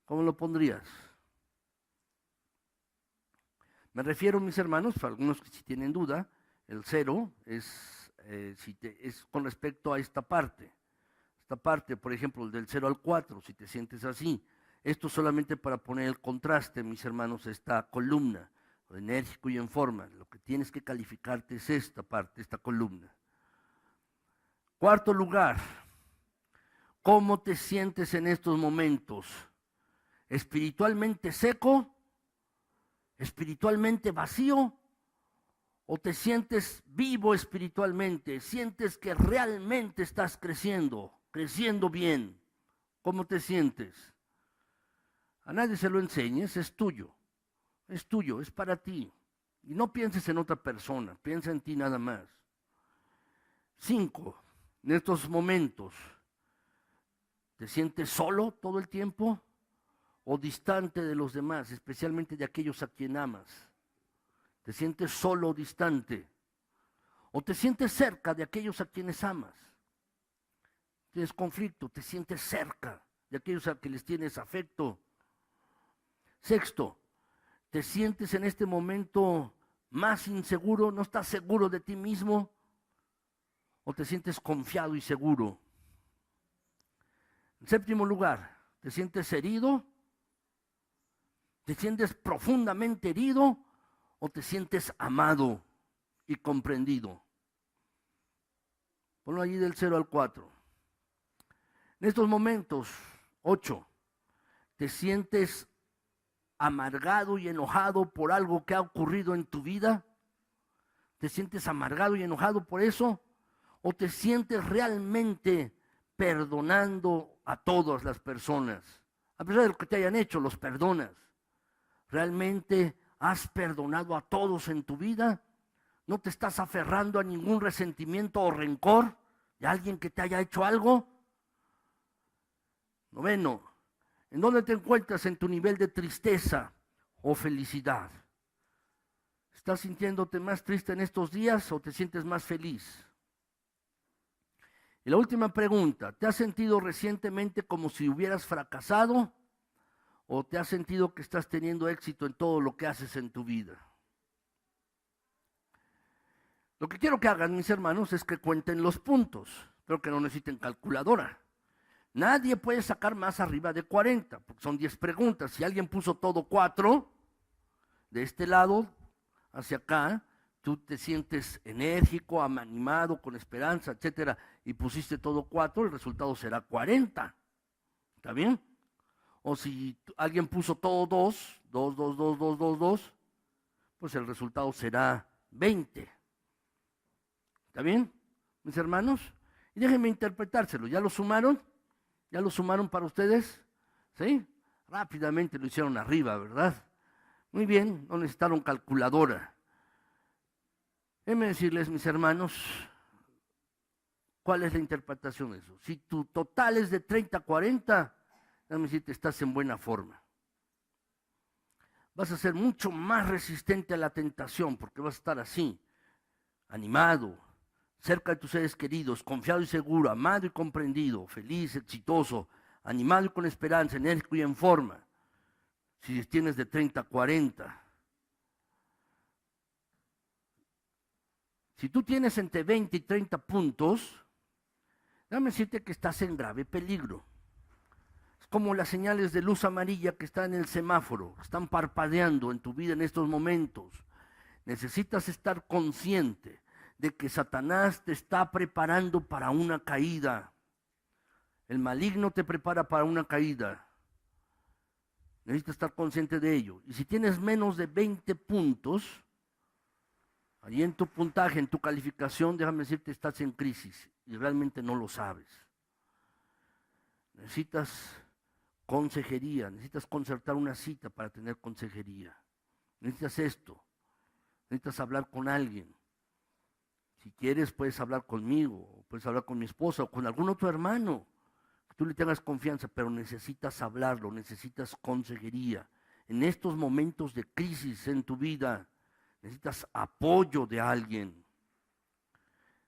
¿Cómo lo pondrías? Me refiero, mis hermanos, para algunos que si tienen duda, el 0 es con respecto a esta parte. Esta parte, por ejemplo, del 0 al 4, si te sientes así. Esto solamente para poner el contraste, mis hermanos, esta columna, enérgico y en forma. Lo que tienes que calificarte es esta parte, esta columna. Cuarto lugar, ¿cómo te sientes en estos momentos? ¿Espiritualmente seco? ¿Espiritualmente vacío? ¿O te sientes vivo espiritualmente? ¿Sientes que realmente estás creciendo bien? ¿Cómo te sientes? A nadie se lo enseñes, es tuyo, es para ti. Y no pienses en otra persona, piensa en ti nada más. 5, en estos momentos, ¿te sientes solo todo el tiempo o distante de los demás, especialmente de aquellos a quien amas? ¿Te sientes solo o distante? ¿O te sientes cerca de aquellos a quienes amas? Tienes conflicto, te sientes cerca de aquellos a que les tienes afecto. Sexto, ¿te sientes en este momento más inseguro? ¿No estás seguro de ti mismo? ¿O te sientes confiado y seguro? En séptimo lugar, ¿te sientes herido? ¿Te sientes profundamente herido? ¿O te sientes amado y comprendido? Ponlo allí del 0 al 4. En estos momentos, 8, ¿te sientes amargado y enojado por algo que ha ocurrido en tu vida? ¿Te sientes amargado y enojado por eso? ¿O te sientes realmente perdonando a todas las personas? A pesar de lo que te hayan hecho, los perdonas. ¿Realmente has perdonado a todos en tu vida? ¿No te estás aferrando a ningún resentimiento o rencor de alguien que te haya hecho algo? Noveno, ¿en dónde te encuentras en tu nivel de tristeza o felicidad? ¿Estás sintiéndote más triste en estos días o te sientes más feliz? Y la última pregunta, ¿te has sentido recientemente como si hubieras fracasado o te has sentido que estás teniendo éxito en todo lo que haces en tu vida? Lo que quiero que hagan, mis hermanos, es que cuenten los puntos, pero que no necesiten calculadora. Nadie puede sacar más arriba de 40, porque son 10 preguntas. Si alguien puso todo 4, de este lado hacia acá, tú te sientes enérgico, animado, con esperanza, etcétera, y pusiste todo 4, el resultado será 40. ¿Está bien? O si alguien puso todo 2, 2, 2, 2, 2, 2, 2, pues el resultado será 20. ¿Está bien, mis hermanos? Y déjenme interpretárselo. ¿Ya lo sumaron? ¿Ya lo sumaron para ustedes? ¿Sí? Rápidamente lo hicieron arriba, ¿verdad? Muy bien, no necesitaron calculadora. Déjenme decirles, mis hermanos, ¿cuál es la interpretación de eso? Si tu total es de 30 a 40, déjame decirte, estás en buena forma. Vas a ser mucho más resistente a la tentación porque vas a estar así, animado, cerca de tus seres queridos, confiado y seguro, amado y comprendido, feliz, exitoso, animado y con esperanza, enérgico y en forma. Si tienes de 30 a 40. Si tú tienes entre 20 y 30 puntos, déjame decirte que estás en grave peligro. Es como las señales de luz amarilla que están en el semáforo, están parpadeando en tu vida en estos momentos. Necesitas estar consciente de que Satanás te está preparando para una caída. El maligno te prepara para una caída. Necesitas estar consciente de ello. Y si tienes menos de 20 puntos, allí en tu puntaje, en tu calificación, déjame decirte, estás en crisis y realmente no lo sabes. Necesitas consejería, necesitas concertar una cita para tener consejería. Necesitas esto, necesitas hablar con alguien. Si quieres, puedes hablar conmigo, puedes hablar con mi esposa o con algún otro hermano, que tú le tengas confianza, pero necesitas hablarlo, necesitas consejería. En estos momentos de crisis en tu vida, necesitas apoyo de alguien.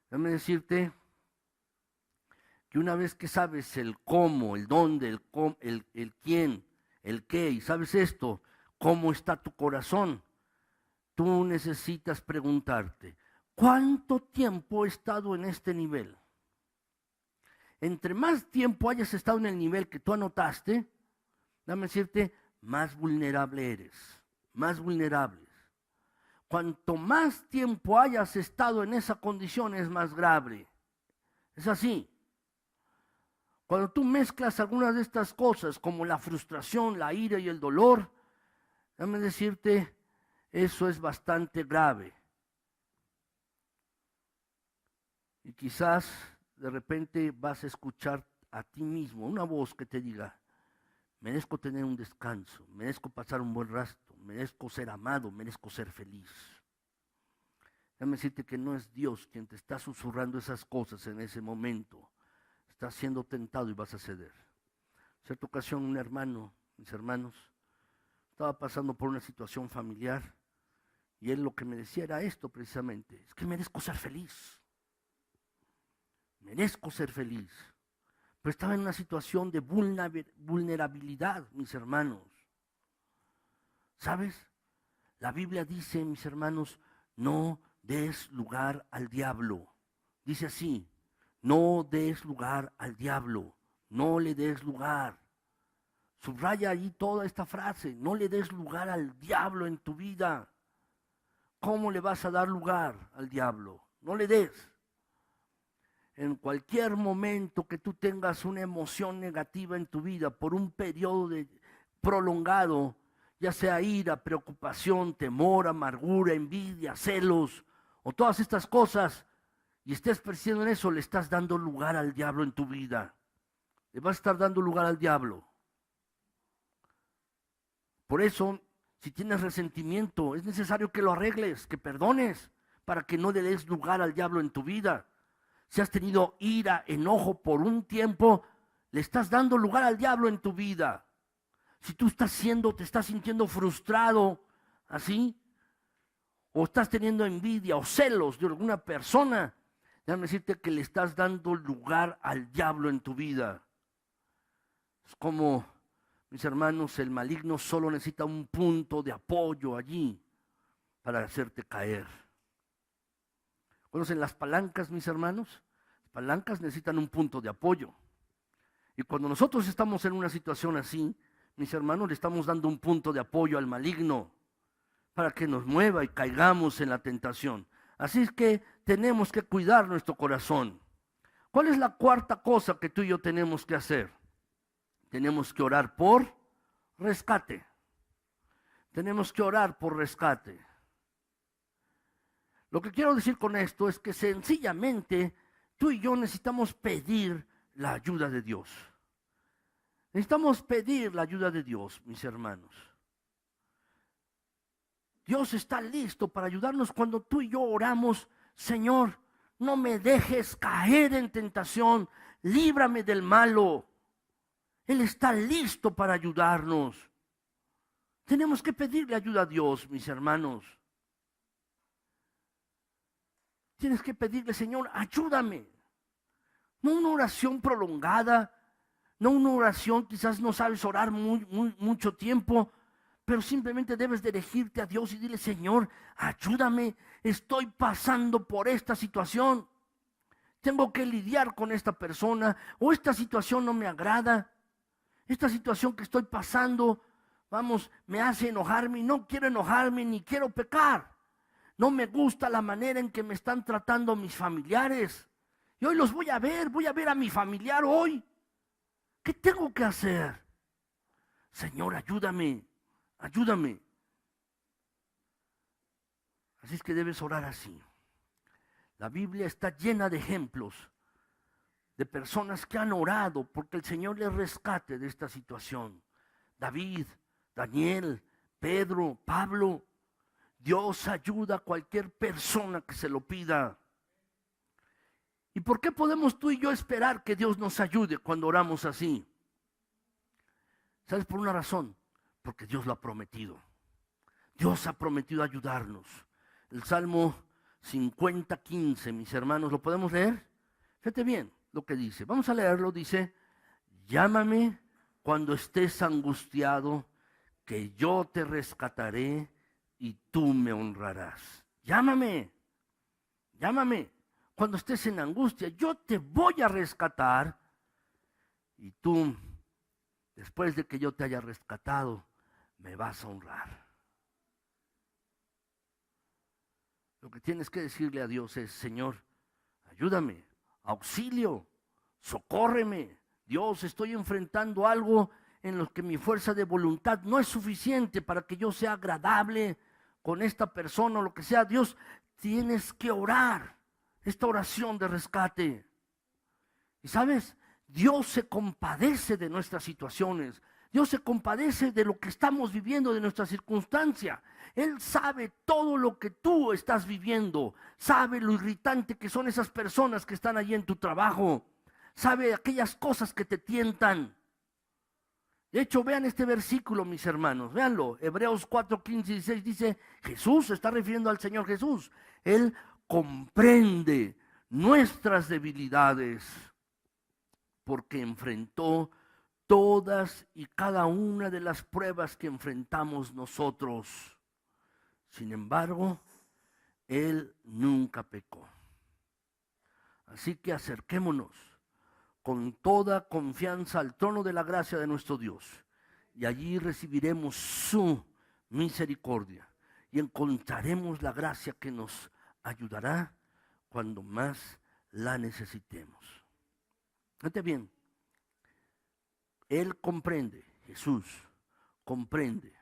Déjame decirte que una vez que sabes el cómo, el dónde, el quién, el qué, y sabes esto, cómo está tu corazón, tú necesitas preguntarte, ¿cuánto tiempo he estado en este nivel? Entre más tiempo hayas estado en el nivel que tú anotaste, déjame decirte, más vulnerable eres, más vulnerable. Cuanto más tiempo hayas estado en esa condición es más grave. Es así. Cuando tú mezclas algunas de estas cosas, como la frustración, la ira y el dolor, déjame decirte, eso es bastante grave. Y quizás de repente vas a escuchar a ti mismo una voz que te diga, merezco tener un descanso, merezco pasar un buen rato, merezco ser amado, merezco ser feliz. Déjame decirte que no es Dios quien te está susurrando esas cosas en ese momento. Estás siendo tentado y vas a ceder. En cierta ocasión un hermano, mis hermanos, estaba pasando por una situación familiar y él lo que me decía era esto precisamente, es que merezco ser feliz. Merezco ser feliz. pero estaba en una situación de vulnerabilidad, mis hermanos. ¿Sabes? La Biblia dice, mis hermanos, no des lugar al diablo. Dice así, no des lugar al diablo, no le des lugar. Subraya ahí toda esta frase, no le des lugar al diablo en tu vida. ¿Cómo le vas a dar lugar al diablo? No le des. En cualquier momento que tú tengas una emoción negativa en tu vida por un periodo prolongado, ya sea ira, preocupación, temor, amargura, envidia, celos o todas estas cosas, y estés persiguiendo en eso, le estás dando lugar al diablo en tu vida. Le vas a estar dando lugar al diablo. Por eso, si tienes resentimiento, es necesario que lo arregles, que perdones, para que no le des lugar al diablo en tu vida. Si has tenido ira, enojo por un tiempo, le estás dando lugar al diablo en tu vida. Si tú te estás sintiendo frustrado, así, o estás teniendo envidia o celos de alguna persona, déjame decirte que le estás dando lugar al diablo en tu vida. Es como, mis hermanos, el maligno solo necesita un punto de apoyo allí para hacerte caer. ¿Conocen las palancas, mis hermanos? Las palancas necesitan un punto de apoyo. Y cuando nosotros estamos en una situación así, mis hermanos, le estamos dando un punto de apoyo al maligno para que nos mueva y caigamos en la tentación. Así es que tenemos que cuidar nuestro corazón. ¿Cuál es la cuarta cosa que tú y yo tenemos que hacer? Tenemos que orar por rescate. Tenemos que orar por rescate. Lo que quiero decir con esto es que sencillamente tú y yo necesitamos pedir la ayuda de Dios. Necesitamos pedir la ayuda de Dios, mis hermanos. Dios está listo para ayudarnos cuando tú y yo oramos, Señor, no me dejes caer en tentación, líbrame del malo. Él está listo para ayudarnos. Tenemos que pedirle ayuda a Dios, mis hermanos. Tienes que pedirle, Señor, ayúdame. No una oración prolongada, no una oración, quizás no sabes orar mucho tiempo, pero simplemente debes dirigirte a Dios y dile, Señor, ayúdame, estoy pasando por esta situación. Tengo que lidiar con esta persona, o esta situación no me agrada. Esta situación que estoy pasando, me hace enojarme, no quiero enojarme ni quiero pecar. No me gusta la manera en que me están tratando mis familiares. Y hoy los voy a ver a mi familiar hoy. ¿Qué tengo que hacer? Señor, ayúdame, ayúdame. Así es que debes orar así. La Biblia está llena de ejemplos de personas que han orado porque el Señor les rescate de esta situación. David, Daniel, Pedro, Pablo. Dios ayuda a cualquier persona que se lo pida. ¿Y por qué podemos tú y yo esperar que Dios nos ayude cuando oramos así? ¿Sabes? Por una razón, porque Dios lo ha prometido. Dios ha prometido ayudarnos. El Salmo 50:15, mis hermanos, ¿lo podemos leer? Fíjate bien lo que dice. Vamos a leerlo, dice, llámame cuando estés angustiado, que yo te rescataré y tú me honrarás. Llámame, llámame. Cuando estés en angustia, yo te voy a rescatar y tú, después de que yo te haya rescatado, me vas a honrar. Lo que tienes que decirle a Dios es, Señor, ayúdame, auxilio, socórreme. Dios, estoy enfrentando algo en lo que mi fuerza de voluntad no es suficiente para que yo sea agradable con esta persona o lo que sea. Dios, tienes que orar esta oración de rescate. Y sabes, Dios se compadece de nuestras situaciones. Dios se compadece de lo que estamos viviendo, de nuestra circunstancia. Él sabe todo lo que tú estás viviendo. Sabe lo irritante que son esas personas que están allí en tu trabajo. Sabe aquellas cosas que te tientan. De hecho, vean este versículo, mis hermanos, véanlo. Hebreos 4:15 y 16 dice, Jesús, se está refiriendo al Señor Jesús. Él comprende nuestras debilidades, porque enfrentó todas y cada una de las pruebas que enfrentamos nosotros. Sin embargo, Él nunca pecó. Así que acerquémonos con toda confianza al trono de la gracia de nuestro Dios, y allí recibiremos su misericordia y encontraremos la gracia que nos ayudará cuando más la necesitemos. Fíjate bien, Él comprende, Jesús comprende.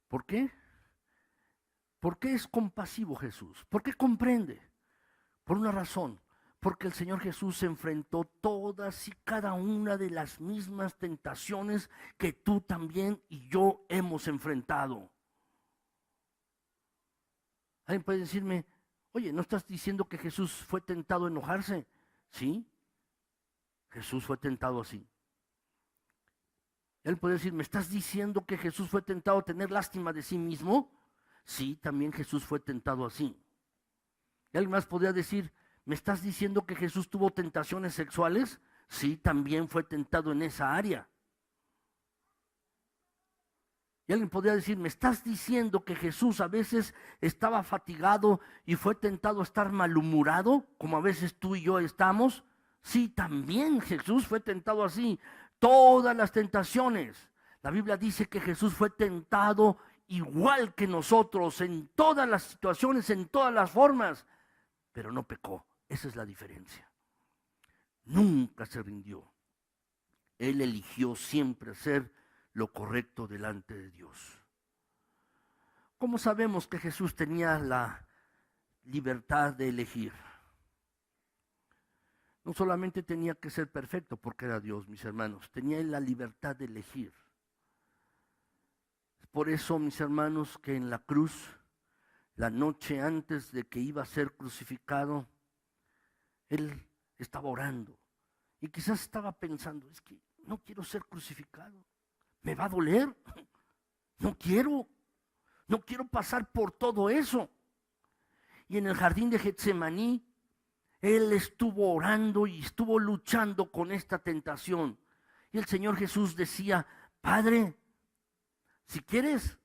¿Por qué? ¿Por qué es compasivo Jesús? ¿Por qué comprende? Por una razón, porque el Señor Jesús enfrentó todas y cada una de las mismas tentaciones que tú también y yo hemos enfrentado. Alguien puede decirme, oye, ¿no estás diciendo que Jesús fue tentado a enojarse? Sí, Jesús fue tentado así. Él puede decir, ¿me estás diciendo que Jesús fue tentado a tener lástima de sí mismo? Sí, también Jesús fue tentado así. Y alguien más podría decir, ¿me estás diciendo que Jesús tuvo tentaciones sexuales? Sí, también fue tentado en esa área. Y alguien podría decir, ¿me estás diciendo que Jesús a veces estaba fatigado y fue tentado a estar malhumorado, como a veces tú y yo estamos? Sí, también Jesús fue tentado así. Todas las tentaciones. La Biblia dice que Jesús fue tentado igual que nosotros en todas las situaciones, en todas las formas, pero no pecó. Esa es la diferencia. Nunca se rindió. Él eligió siempre hacer lo correcto delante de Dios. ¿Cómo sabemos que Jesús tenía la libertad de elegir? No solamente tenía que ser perfecto porque era Dios, mis hermanos, tenía la libertad de elegir. Por eso, mis hermanos, que en la cruz, la noche antes de que iba a ser crucificado, Él estaba orando y quizás estaba pensando, es que no quiero ser crucificado, me va a doler, no quiero pasar por todo eso. Y en el jardín de Getsemaní, Él estuvo orando y estuvo luchando con esta tentación. Y el Señor Jesús decía, Padre, si quieres,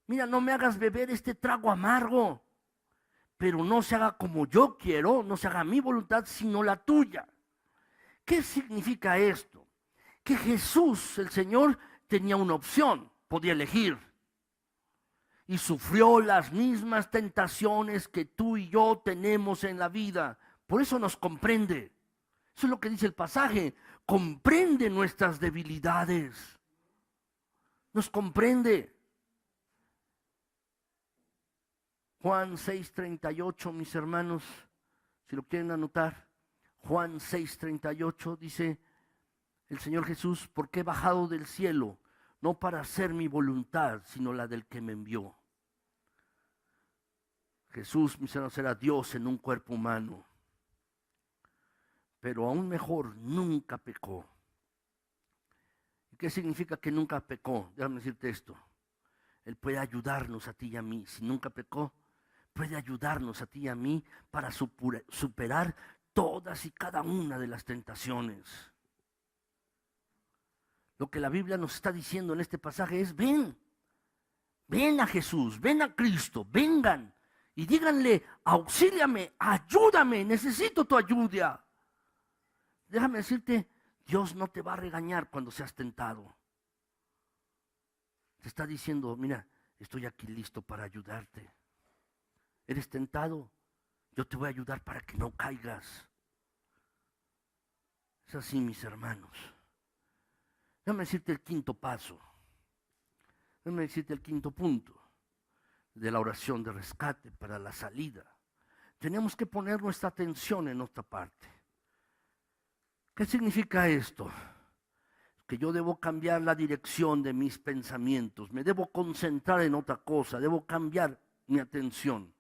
mira, no me hagas beber este trago amargo, pero no se haga como yo quiero, no se haga mi voluntad, sino la tuya. ¿Qué significa esto? Que Jesús, el Señor, tenía una opción, podía elegir. Y sufrió las mismas tentaciones que tú y yo tenemos en la vida. Por eso nos comprende. Eso es lo que dice el pasaje. Comprende nuestras debilidades. Nos comprende. Juan 6:38, mis hermanos, si lo quieren anotar. Juan 6:38 dice el Señor Jesús, porque he bajado del cielo, no para hacer mi voluntad, sino la del que me envió. Jesús, mis hermanos, era Dios en un cuerpo humano. Pero aún mejor, nunca pecó. ¿Y qué significa que nunca pecó? Déjame decirte esto. Él puede ayudarnos a ti y a mí. Si nunca pecó, puede ayudarnos a ti y a mí para superar todas y cada una de las tentaciones. Lo que la Biblia nos está diciendo en este pasaje es, ven a Jesús, ven a Cristo, vengan y díganle, auxíliame, ayúdame, necesito tu ayuda. Déjame decirte, Dios no te va a regañar cuando seas tentado. Te está diciendo, mira, estoy aquí listo para ayudarte. ¿Eres tentado? Yo te voy a ayudar para que no caigas. Es así, mis hermanos. Déjame decirte el quinto paso. Déjame decirte el quinto punto de la oración de rescate para la salida. Tenemos que poner nuestra atención en otra parte. ¿Qué significa esto? Que yo debo cambiar la dirección de mis pensamientos, me debo concentrar en otra cosa, debo cambiar mi atención.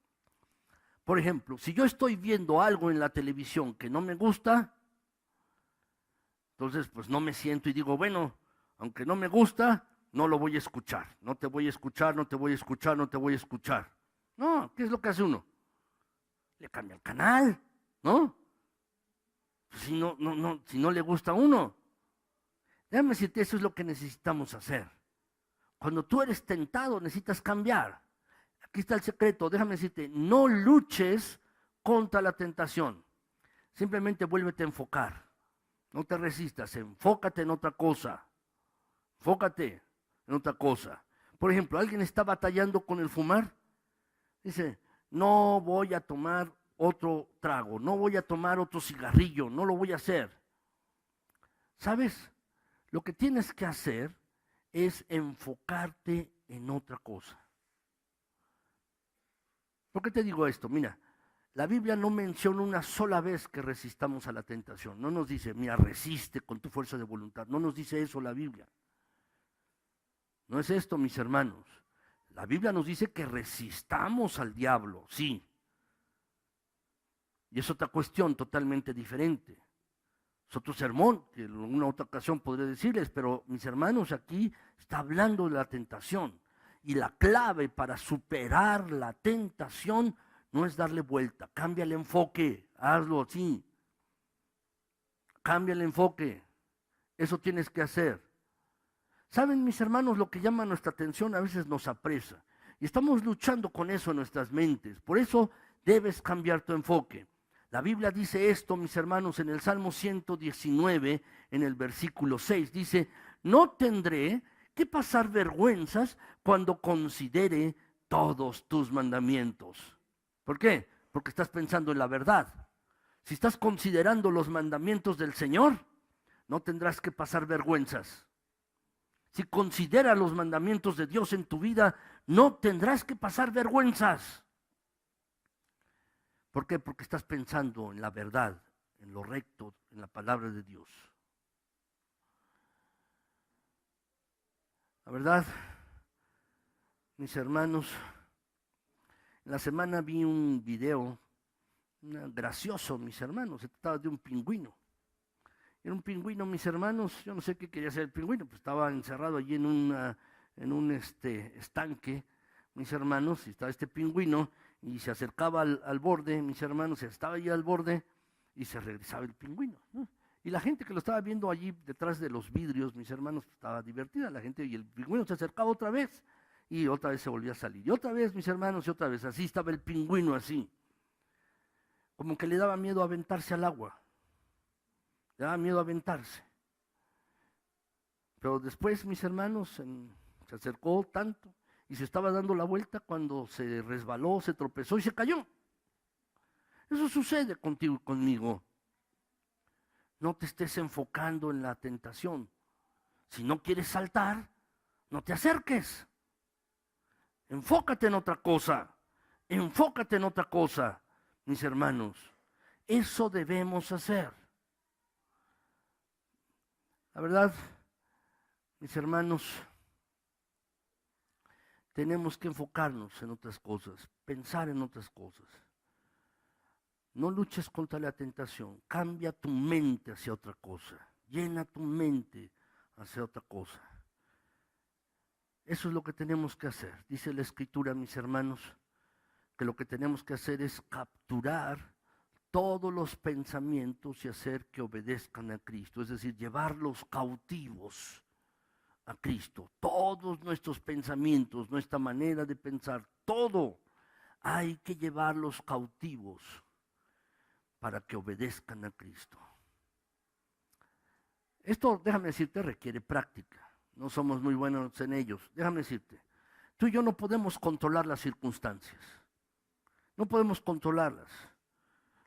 Por ejemplo, si yo estoy viendo algo en la televisión que no me gusta, entonces pues no me siento y digo, bueno, aunque no me gusta, no lo voy a escuchar, no te voy a escuchar, no te voy a escuchar, no te voy a escuchar. No, ¿qué es lo que hace uno? Le cambia el canal, ¿no? Si no le gusta a uno. Déjame decirte, eso es lo que necesitamos hacer. Cuando tú eres tentado, necesitas cambiar. Aquí está el secreto, déjame decirte, no luches contra la tentación. Simplemente vuélvete a enfocar. No te resistas, enfócate en otra cosa. Enfócate en otra cosa. Por ejemplo, alguien está batallando con el fumar. Dice, no voy a tomar otro trago, no voy a tomar otro cigarrillo, no lo voy a hacer. ¿Sabes? Lo que tienes que hacer es enfocarte en otra cosa. ¿Por qué te digo esto? Mira, la Biblia no menciona una sola vez que resistamos a la tentación. No nos dice, mira, resiste con tu fuerza de voluntad. No nos dice eso la Biblia. No es esto, mis hermanos. La Biblia nos dice que resistamos al diablo, sí. Y es otra cuestión totalmente diferente. Es otro sermón, que en una otra ocasión podré decirles, pero mis hermanos, aquí está hablando de la tentación. Y la clave para superar la tentación no es darle vuelta, cambia el enfoque, hazlo así. Cambia el enfoque, eso tienes que hacer. ¿Saben, mis hermanos, lo que llama nuestra atención a veces nos apresa? Y estamos luchando con eso en nuestras mentes. Por eso debes cambiar tu enfoque. La Biblia dice esto, mis hermanos, en el Salmo 119, en el versículo 6. Dice, no tendré que pasar vergüenzas cuando considere todos tus mandamientos. ¿Por qué? Porque estás pensando en la verdad. Si estás considerando los mandamientos del Señor, no tendrás que pasar vergüenzas. Si consideras los mandamientos de Dios en tu vida, no tendrás que pasar vergüenzas. ¿Por qué? Porque estás pensando en la verdad, en lo recto, en la palabra de Dios. La verdad, mis hermanos, en la semana vi un video gracioso, mis hermanos, se trataba de un pingüino. Era un pingüino, mis hermanos, yo no sé qué quería hacer el pingüino, pues estaba encerrado allí en un estanque, mis hermanos, y estaba este pingüino, y se acercaba al borde, mis hermanos, estaba allí al borde, y se regresaba el pingüino, ¿no? Y la gente que lo estaba viendo allí detrás de los vidrios, mis hermanos, estaba divertida la gente, y el pingüino se acercaba otra vez, y otra vez se volvía a salir. Y otra vez, mis hermanos, y otra vez, así estaba el pingüino así. Como que le daba miedo aventarse al agua. Le daba miedo aventarse. Pero después, mis hermanos, se acercó tanto y se estaba dando la vuelta cuando se resbaló, se tropezó y se cayó. Eso sucede contigo y conmigo. No te estés enfocando en la tentación. Si no quieres saltar, no te acerques. Enfócate en otra cosa. Enfócate en otra cosa, mis hermanos. Eso debemos hacer. La verdad, mis hermanos, tenemos que enfocarnos en otras cosas, pensar en otras cosas. No luches contra la tentación, cambia tu mente hacia otra cosa, llena tu mente hacia otra cosa. Eso es lo que tenemos que hacer. Dice la Escritura, mis hermanos, que lo que tenemos que hacer es capturar todos los pensamientos y hacer que obedezcan a Cristo, es decir, llevarlos cautivos a Cristo. Todos nuestros pensamientos, nuestra manera de pensar, todo hay que llevarlos cautivos para que obedezcan a Cristo. Esto, déjame decirte, requiere práctica. No somos muy buenos en ellos. Déjame decirte, tú y yo no podemos controlar las circunstancias. No podemos controlarlas.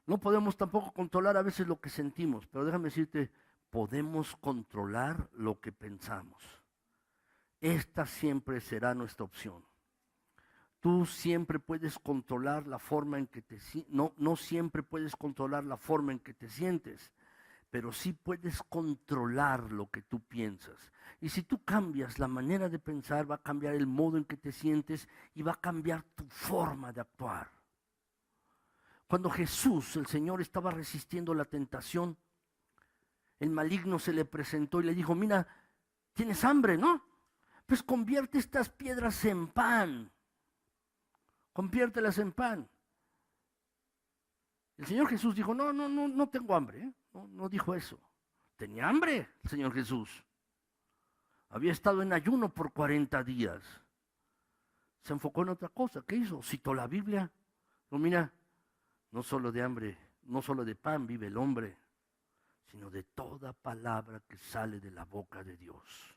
No podemos tampoco controlar a veces lo que sentimos, pero déjame decirte, podemos controlar lo que pensamos. Esta siempre será nuestra opción. Tú siempre puedes controlar la forma en que no siempre puedes controlar la forma en que te sientes, pero sí puedes controlar lo que tú piensas. Y si tú cambias la manera de pensar, va a cambiar el modo en que te sientes y va a cambiar tu forma de actuar. Cuando Jesús, el Señor, estaba resistiendo la tentación, el maligno se le presentó y le dijo, mira, tienes hambre, ¿no? Pues convierte estas piedras en pan. Conviértelas en pan. El Señor Jesús dijo, no tengo hambre, ¿eh? No dijo eso. Tenía hambre el Señor Jesús. Había estado en ayuno por 40 días. Se enfocó en otra cosa. ¿Qué hizo? Citó la Biblia. No, mira, no solo de hambre, no solo de pan vive el hombre, sino de toda palabra que sale de la boca de Dios.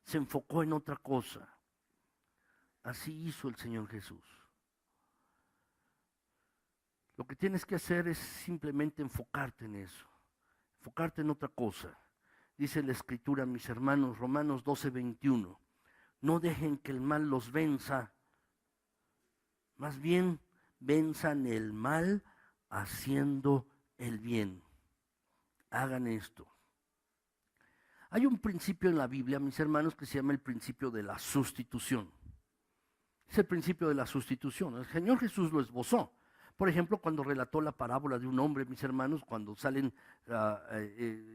Se enfocó en otra cosa. Así hizo el Señor Jesús. Lo que tienes que hacer es simplemente enfocarte en eso, enfocarte en otra cosa. Dice la Escritura, mis hermanos, Romanos 12:21, no dejen que el mal los venza, más bien venzan el mal haciendo el bien. Hagan esto. Hay un principio en la Biblia, mis hermanos, que se llama el principio de la sustitución. Es el principio de la sustitución. El Señor Jesús lo esbozó. Por ejemplo, cuando relató la parábola de un hombre, mis hermanos, cuando salen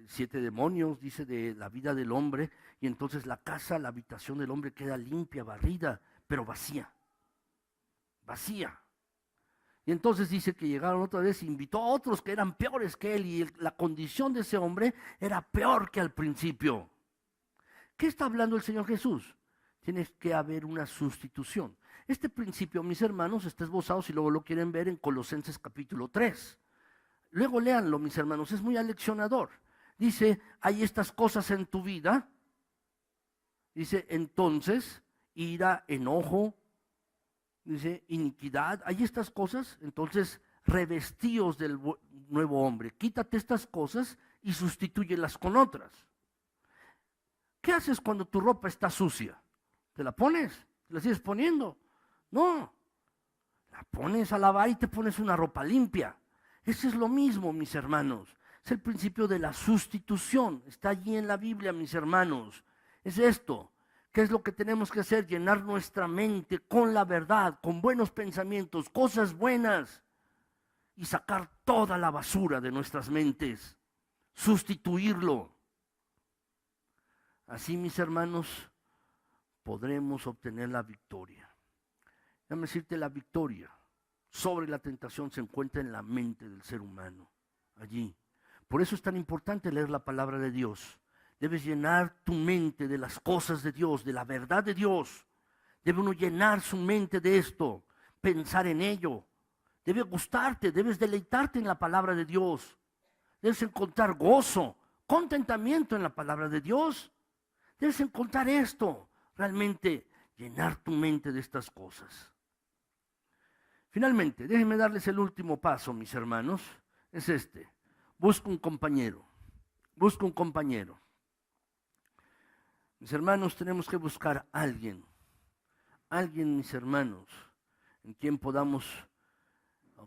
7 demonios, dice, de la vida del hombre, y entonces la casa, la habitación del hombre queda limpia, barrida, pero vacía. Vacía. Y entonces dice que llegaron otra vez e invitó a otros que eran peores que él, y la condición de ese hombre era peor que al principio. ¿Qué está hablando el Señor Jesús? Tiene que haber una sustitución. Este principio, mis hermanos, está esbozado, si luego lo quieren ver, en Colosenses capítulo 3. Luego léanlo, mis hermanos, es muy aleccionador. Dice, hay estas cosas en tu vida. Dice, entonces, ira, enojo, dice, iniquidad. Hay estas cosas, entonces, revestíos del nuevo hombre. Quítate estas cosas y sustitúyelas con otras. ¿Qué haces cuando tu ropa está sucia? ¿Te la pones? ¿Te la sigues poniendo? No, la pones a lavar y te pones una ropa limpia. Eso es lo mismo, mis hermanos. Es el principio de la sustitución. Está allí en la Biblia, mis hermanos. Es esto. ¿Qué es lo que tenemos que hacer? Llenar nuestra mente con la verdad, con buenos pensamientos, cosas buenas. Y sacar toda la basura de nuestras mentes. Sustituirlo. Así, mis hermanos, podremos obtener la victoria. Déjame decirte, la victoria sobre la tentación se encuentra en la mente del ser humano, allí. Por eso es tan importante leer la palabra de Dios. Debes llenar tu mente de las cosas de Dios, de la verdad de Dios. Debe uno llenar su mente de esto, pensar en ello. Debe gustarte, debes deleitarte en la palabra de Dios. Debes encontrar gozo, contentamiento en la palabra de Dios. Debes encontrar esto, realmente llenar tu mente de estas cosas. Finalmente, déjenme darles el último paso, mis hermanos, es este. Busca un compañero, busca un compañero. Mis hermanos, tenemos que buscar a alguien, mis hermanos, en quien podamos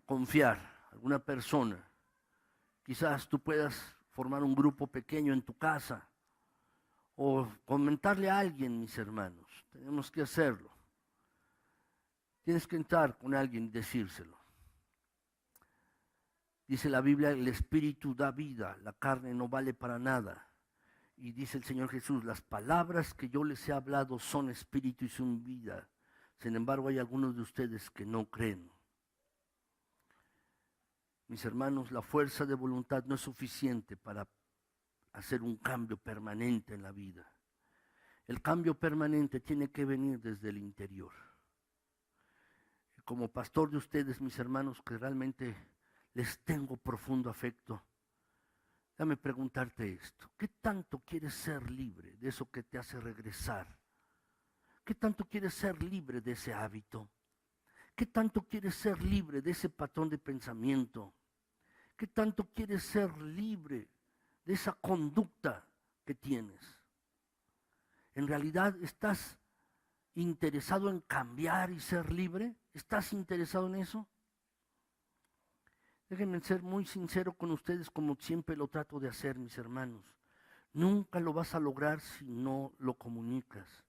confiar, alguna persona. Quizás tú puedas formar un grupo pequeño en tu casa, o comentarle a alguien, mis hermanos. Tenemos que hacerlo. Tienes que entrar con alguien y decírselo. Dice la Biblia, el Espíritu da vida, la carne no vale para nada. Y dice el Señor Jesús, las palabras que yo les he hablado son espíritu y son vida. Sin embargo, hay algunos de ustedes que no creen. Mis hermanos, la fuerza de voluntad no es suficiente para hacer un cambio permanente en la vida. El cambio permanente tiene que venir desde el interior. Como pastor de ustedes, mis hermanos, que realmente les tengo profundo afecto, déjame preguntarte esto. ¿Qué tanto quieres ser libre de eso que te hace regresar? ¿Qué tanto quieres ser libre de ese hábito? ¿Qué tanto quieres ser libre de ese patrón de pensamiento? ¿Qué tanto quieres ser libre de esa conducta que tienes? ¿En realidad estás interesado en cambiar y ser libre? ¿Estás interesado en eso? Déjenme ser muy sincero con ustedes, como siempre lo trato de hacer, mis hermanos. Nunca lo vas a lograr si no lo comunicas,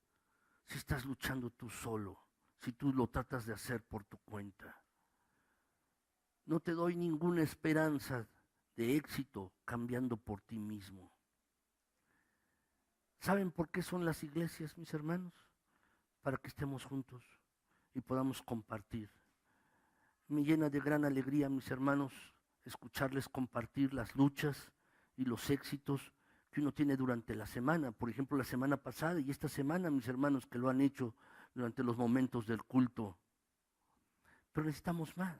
si estás luchando tú solo, si tú lo tratas de hacer por tu cuenta. No te doy ninguna esperanza de éxito cambiando por ti mismo. ¿Saben por qué son las iglesias, mis hermanos? Para que estemos juntos y podamos compartir. Me llena de gran alegría, mis hermanos, escucharles compartir las luchas y los éxitos que uno tiene durante la semana. Por ejemplo, la semana pasada y esta semana, mis hermanos que lo han hecho durante los momentos del culto. Pero necesitamos más.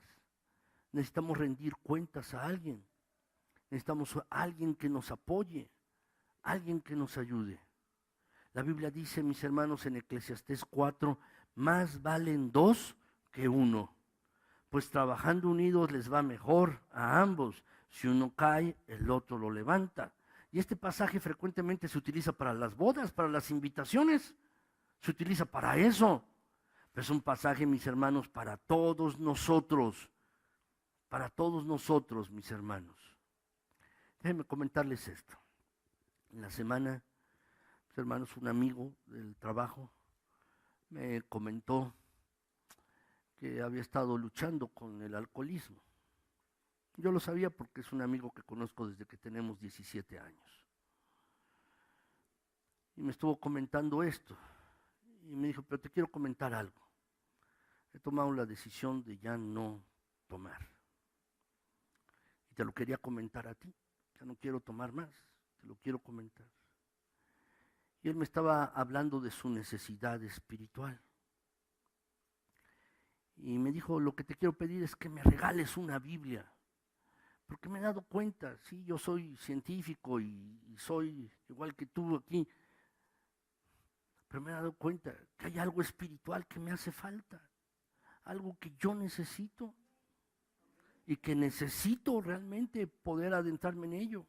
Necesitamos rendir cuentas a alguien. Necesitamos a alguien que nos apoye, alguien que nos ayude. La Biblia dice, mis hermanos, en Eclesiastés 4, más valen dos que uno, pues trabajando unidos les va mejor a ambos. Si uno cae, el otro lo levanta. Y este pasaje frecuentemente se utiliza para las bodas, para las invitaciones. Se utiliza para eso. Pero es un pasaje, mis hermanos, para todos nosotros. Para todos nosotros, mis hermanos. Déjenme comentarles esto. En la semana, mis hermanos, un amigo del trabajo me comentó que había estado luchando con el alcoholismo. Yo lo sabía porque es un amigo que conozco desde que tenemos 17 años. Y me estuvo comentando esto. Y me dijo, pero te quiero comentar algo. He tomado la decisión de ya no tomar. Y te lo quería comentar a ti. Ya no quiero tomar más. Te lo quiero comentar. Y él me estaba hablando de su necesidad espiritual. Y me dijo, lo que te quiero pedir es que me regales una Biblia. Porque me he dado cuenta, sí, yo soy científico y soy igual que tú aquí, pero me he dado cuenta que hay algo espiritual que me hace falta, algo que yo necesito y que necesito realmente poder adentrarme en ello.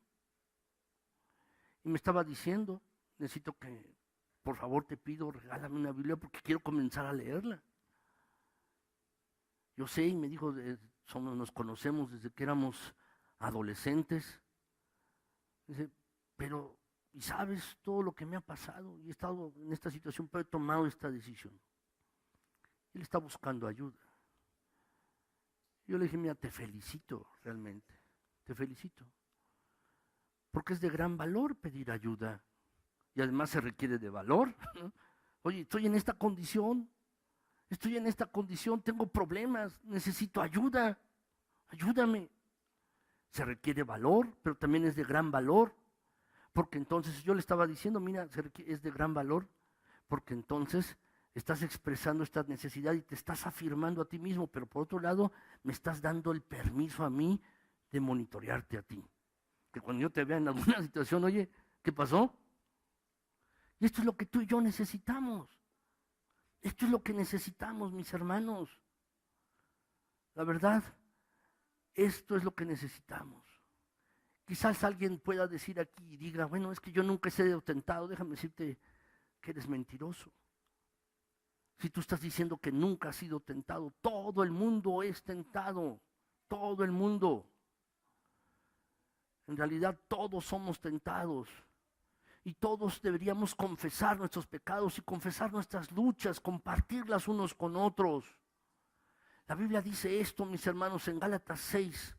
Y me estaba diciendo, necesito que, por favor te pido, regálame una Biblia porque quiero comenzar a leerla. Yo sé, y me dijo, nos conocemos desde que éramos adolescentes. Dice, pero, ¿y sabes todo lo que me ha pasado? Y he estado en esta situación, pero he tomado esta decisión. Él está buscando ayuda. Yo le dije, mira, te felicito realmente, te felicito. Porque es de gran valor pedir ayuda. Y además se requiere de valor, ¿no? Oye, estoy en esta condición, tengo problemas, necesito ayuda, ayúdame. Se requiere valor, pero también es de gran valor, porque entonces yo le estaba diciendo, mira, es de gran valor, porque entonces estás expresando esta necesidad y te estás afirmando a ti mismo, pero por otro lado me estás dando el permiso a mí de monitorearte a ti. Que cuando yo te vea en alguna situación, oye, ¿qué pasó? Y esto es lo que tú y yo necesitamos. Esto es lo que necesitamos, mis hermanos. La verdad, esto es lo que necesitamos. Quizás alguien pueda decir aquí y diga, bueno, es que yo nunca he sido tentado. Déjame decirte que eres mentiroso. Si tú estás diciendo que nunca has sido tentado, todo el mundo es tentado. Todo el mundo. En realidad todos somos tentados. Y todos deberíamos confesar nuestros pecados y confesar nuestras luchas, compartirlas unos con otros. La Biblia dice esto, mis hermanos, en Gálatas 6,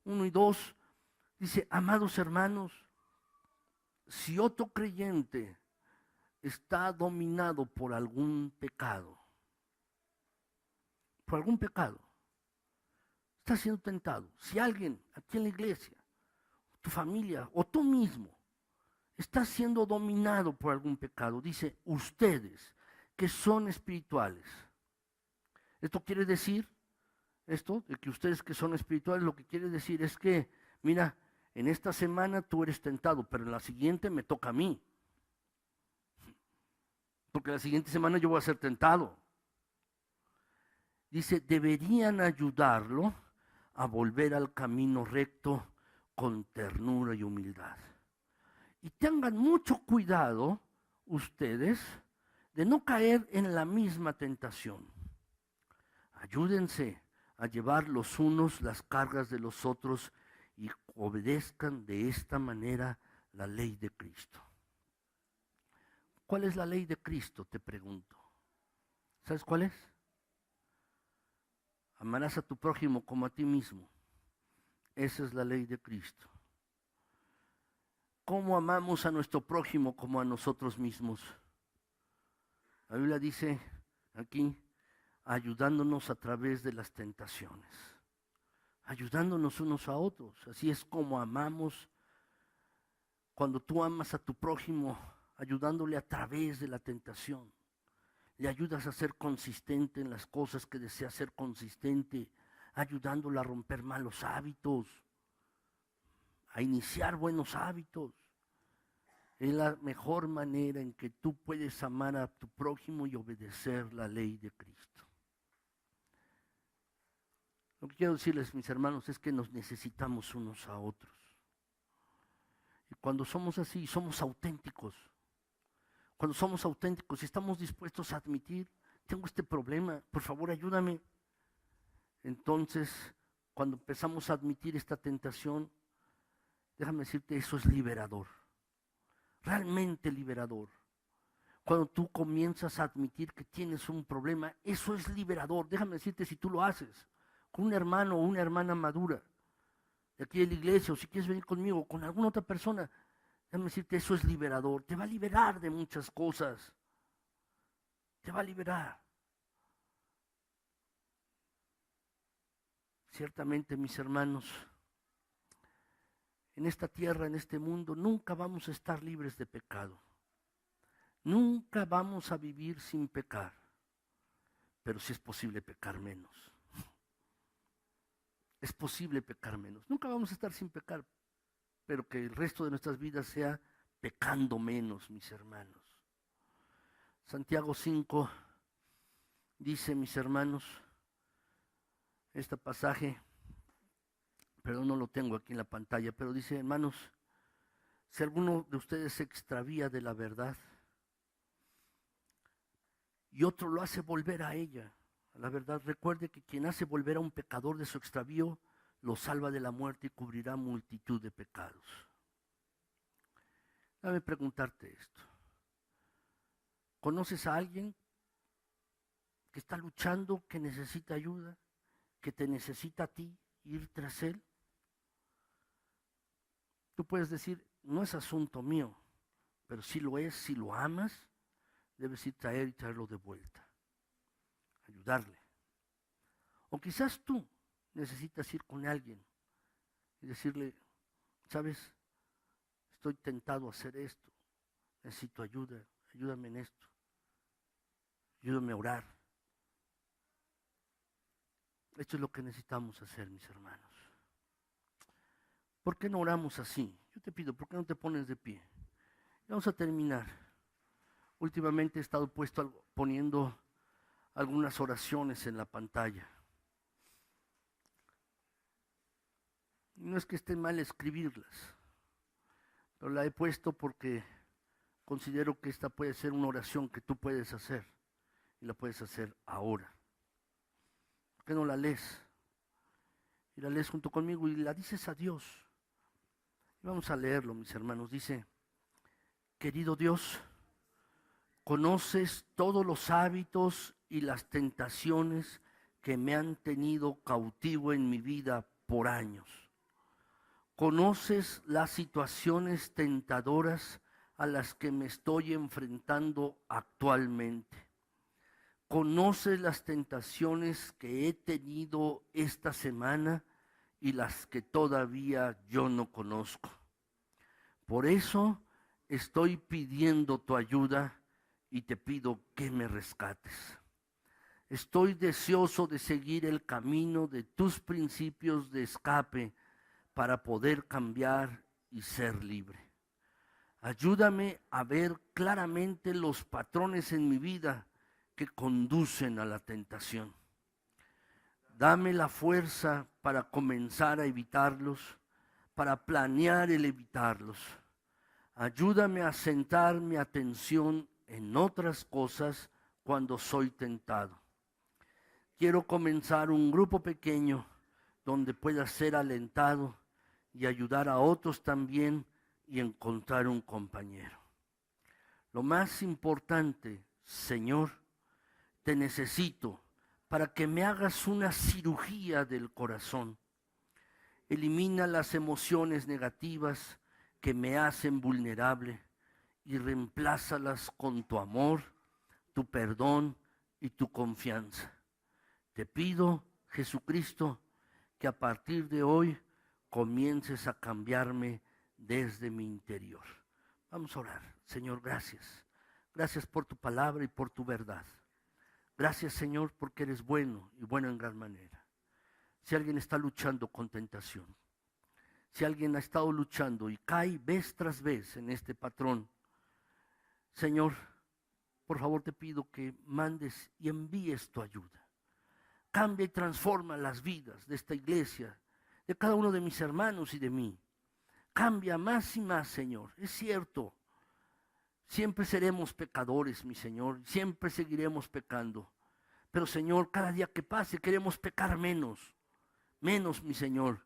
1 y 2. Dice, amados hermanos, si otro creyente está dominado por algún pecado, está siendo tentado. Si alguien aquí en la iglesia, tu familia o tú mismo, está siendo dominado por algún pecado, dice, ustedes que son espirituales. Esto quiere decir, de que ustedes que son espirituales, lo que quiere decir es que, mira, en esta semana tú eres tentado, pero en la siguiente me toca a mí. Porque la siguiente semana yo voy a ser tentado. Dice, deberían ayudarlo a volver al camino recto con ternura y humildad. Y tengan mucho cuidado ustedes de no caer en la misma tentación. Ayúdense a llevar los unos las cargas de los otros y obedezcan de esta manera la ley de Cristo. ¿Cuál es la ley de Cristo? Te pregunto. ¿Sabes cuál es? Amarás a tu prójimo como a ti mismo. Esa es la ley de Cristo. ¿Cómo amamos a nuestro prójimo como a nosotros mismos? La Biblia dice aquí, ayudándonos a través de las tentaciones, ayudándonos unos a otros. Así es como amamos Cuando tú amas a tu prójimo, ayudándole a través de la tentación, le ayudas a ser consistente en las cosas que desea ser consistente, ayudándole a romper malos hábitos, a iniciar buenos hábitos. Es la mejor manera en que tú puedes amar a tu prójimo y obedecer la ley de Cristo. Lo que quiero decirles, mis hermanos, es que nos necesitamos unos a otros. Y cuando somos así, somos auténticos. Cuando somos auténticos y estamos dispuestos a admitir, tengo este problema, por favor ayúdame. Entonces, cuando empezamos a admitir esta tentación, déjame decirte, eso es liberador. Realmente liberador. Cuando tú comienzas a admitir que tienes un problema, eso es liberador. Déjame decirte, si tú lo haces con un hermano o una hermana madura de aquí de la iglesia, o si quieres venir conmigo, con alguna otra persona, déjame decirte, eso es liberador. Te va a liberar de muchas cosas. Te va a liberar. Ciertamente, mis hermanos, en esta tierra, en este mundo, nunca vamos a estar libres de pecado. Nunca vamos a vivir sin pecar, pero sí es posible pecar menos. Es posible pecar menos. Nunca vamos a estar sin pecar, pero que el resto de nuestras vidas sea pecando menos, mis hermanos. Santiago 5 dice, mis hermanos, este pasaje, perdón, no lo tengo aquí en la pantalla, pero dice, hermanos, si alguno de ustedes se extravía de la verdad y otro lo hace volver a ella, a la verdad, recuerde que quien hace volver a un pecador de su extravío, lo salva de la muerte y cubrirá multitud de pecados. Déjame preguntarte esto. ¿Conoces a alguien que está luchando, que necesita ayuda, que te necesita a ti, ir tras él? Tú puedes decir, no es asunto mío, pero si lo es, si lo amas, debes ir traer y traerlo de vuelta, ayudarle. O quizás tú necesitas ir con alguien y decirle, ¿sabes? Estoy tentado a hacer esto, necesito ayuda, ayúdame en esto, ayúdame a orar. Esto es lo que necesitamos hacer, mis hermanos. ¿Por qué no oramos así? Yo te pido, ¿por qué no te pones de pie? Vamos a terminar. Últimamente he estado poniendo algunas oraciones en la pantalla. No es que esté mal escribirlas, pero la he puesto porque considero que esta puede ser una oración que tú puedes hacer y la puedes hacer ahora. ¿Por qué no la lees? Y la lees junto conmigo y la dices a Dios. Y vamos a leerlo, mis hermanos. Dice, querido Dios, conoces todos los hábitos y las tentaciones que me han tenido cautivo en mi vida por años. Conoces las situaciones tentadoras a las que me estoy enfrentando actualmente. Conoces las tentaciones que he tenido esta semana y las que todavía yo no conozco. Por eso estoy pidiendo tu ayuda y te pido que me rescates. Estoy deseoso de seguir el camino de tus principios de escape para poder cambiar y ser libre. Ayúdame a ver claramente los patrones en mi vida que conducen a la tentación. Dame la fuerza para comenzar a evitarlos, para planear el evitarlos. Ayúdame a centrar mi atención en otras cosas cuando soy tentado. Quiero comenzar un grupo pequeño donde pueda ser alentado y ayudar a otros también y encontrar un compañero. Lo más importante, Señor, te necesito para que me hagas una cirugía del corazón. Elimina las emociones negativas que me hacen vulnerable y reemplázalas con tu amor, tu perdón y tu confianza. Te pido, Jesucristo, que a partir de hoy comiences a cambiarme desde mi interior. Vamos a orar. Señor, gracias. Gracias por tu palabra y por tu verdad. Gracias, Señor, porque eres bueno y bueno en gran manera. Si alguien está luchando con tentación, si alguien ha estado luchando y cae vez tras vez en este patrón, Señor, por favor te pido que mandes y envíes tu ayuda. Cambia y transforma las vidas de esta iglesia, de cada uno de mis hermanos y de mí. Cambia más y más, Señor. Es cierto, siempre seremos pecadores, mi Señor, siempre seguiremos pecando. Pero, Señor, cada día que pase queremos pecar menos, mi Señor.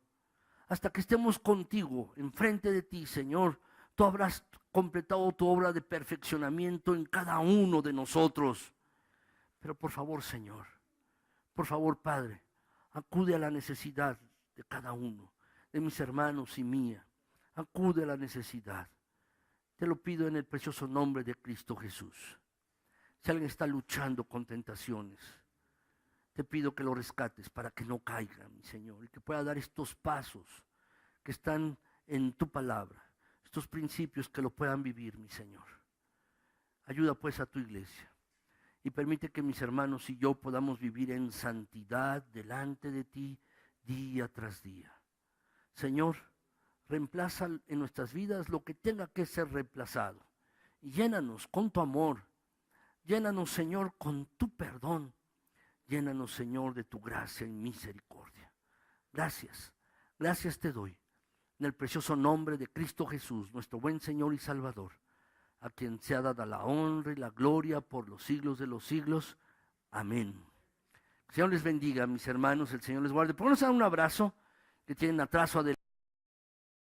Hasta que estemos contigo, enfrente de ti, Señor, tú habrás completado tu obra de perfeccionamiento en cada uno de nosotros. Pero por favor, Señor, por favor, Padre, acude a la necesidad de cada uno, de mis hermanos y mía. Acude a la necesidad. Te lo pido en el precioso nombre de Cristo Jesús. Si alguien está luchando con tentaciones, te pido que lo rescates para que no caiga, mi Señor, y que pueda dar estos pasos que están en tu palabra, estos principios que lo puedan vivir, mi Señor. Ayuda pues a tu iglesia y permite que mis hermanos y yo podamos vivir en santidad delante de ti día tras día. Señor, reemplaza en nuestras vidas lo que tenga que ser reemplazado y llénanos con tu amor, llénanos, Señor, con tu perdón, llénanos, Señor, de tu gracia y misericordia. Gracias, gracias te doy en el precioso nombre de Cristo Jesús, nuestro buen Señor y Salvador, a quien sea dada la honra y la gloria por los siglos de los siglos. Amén. El Señor les bendiga, mis hermanos, el Señor les guarde. Pónganse a un abrazo que tienen atrás o adelante.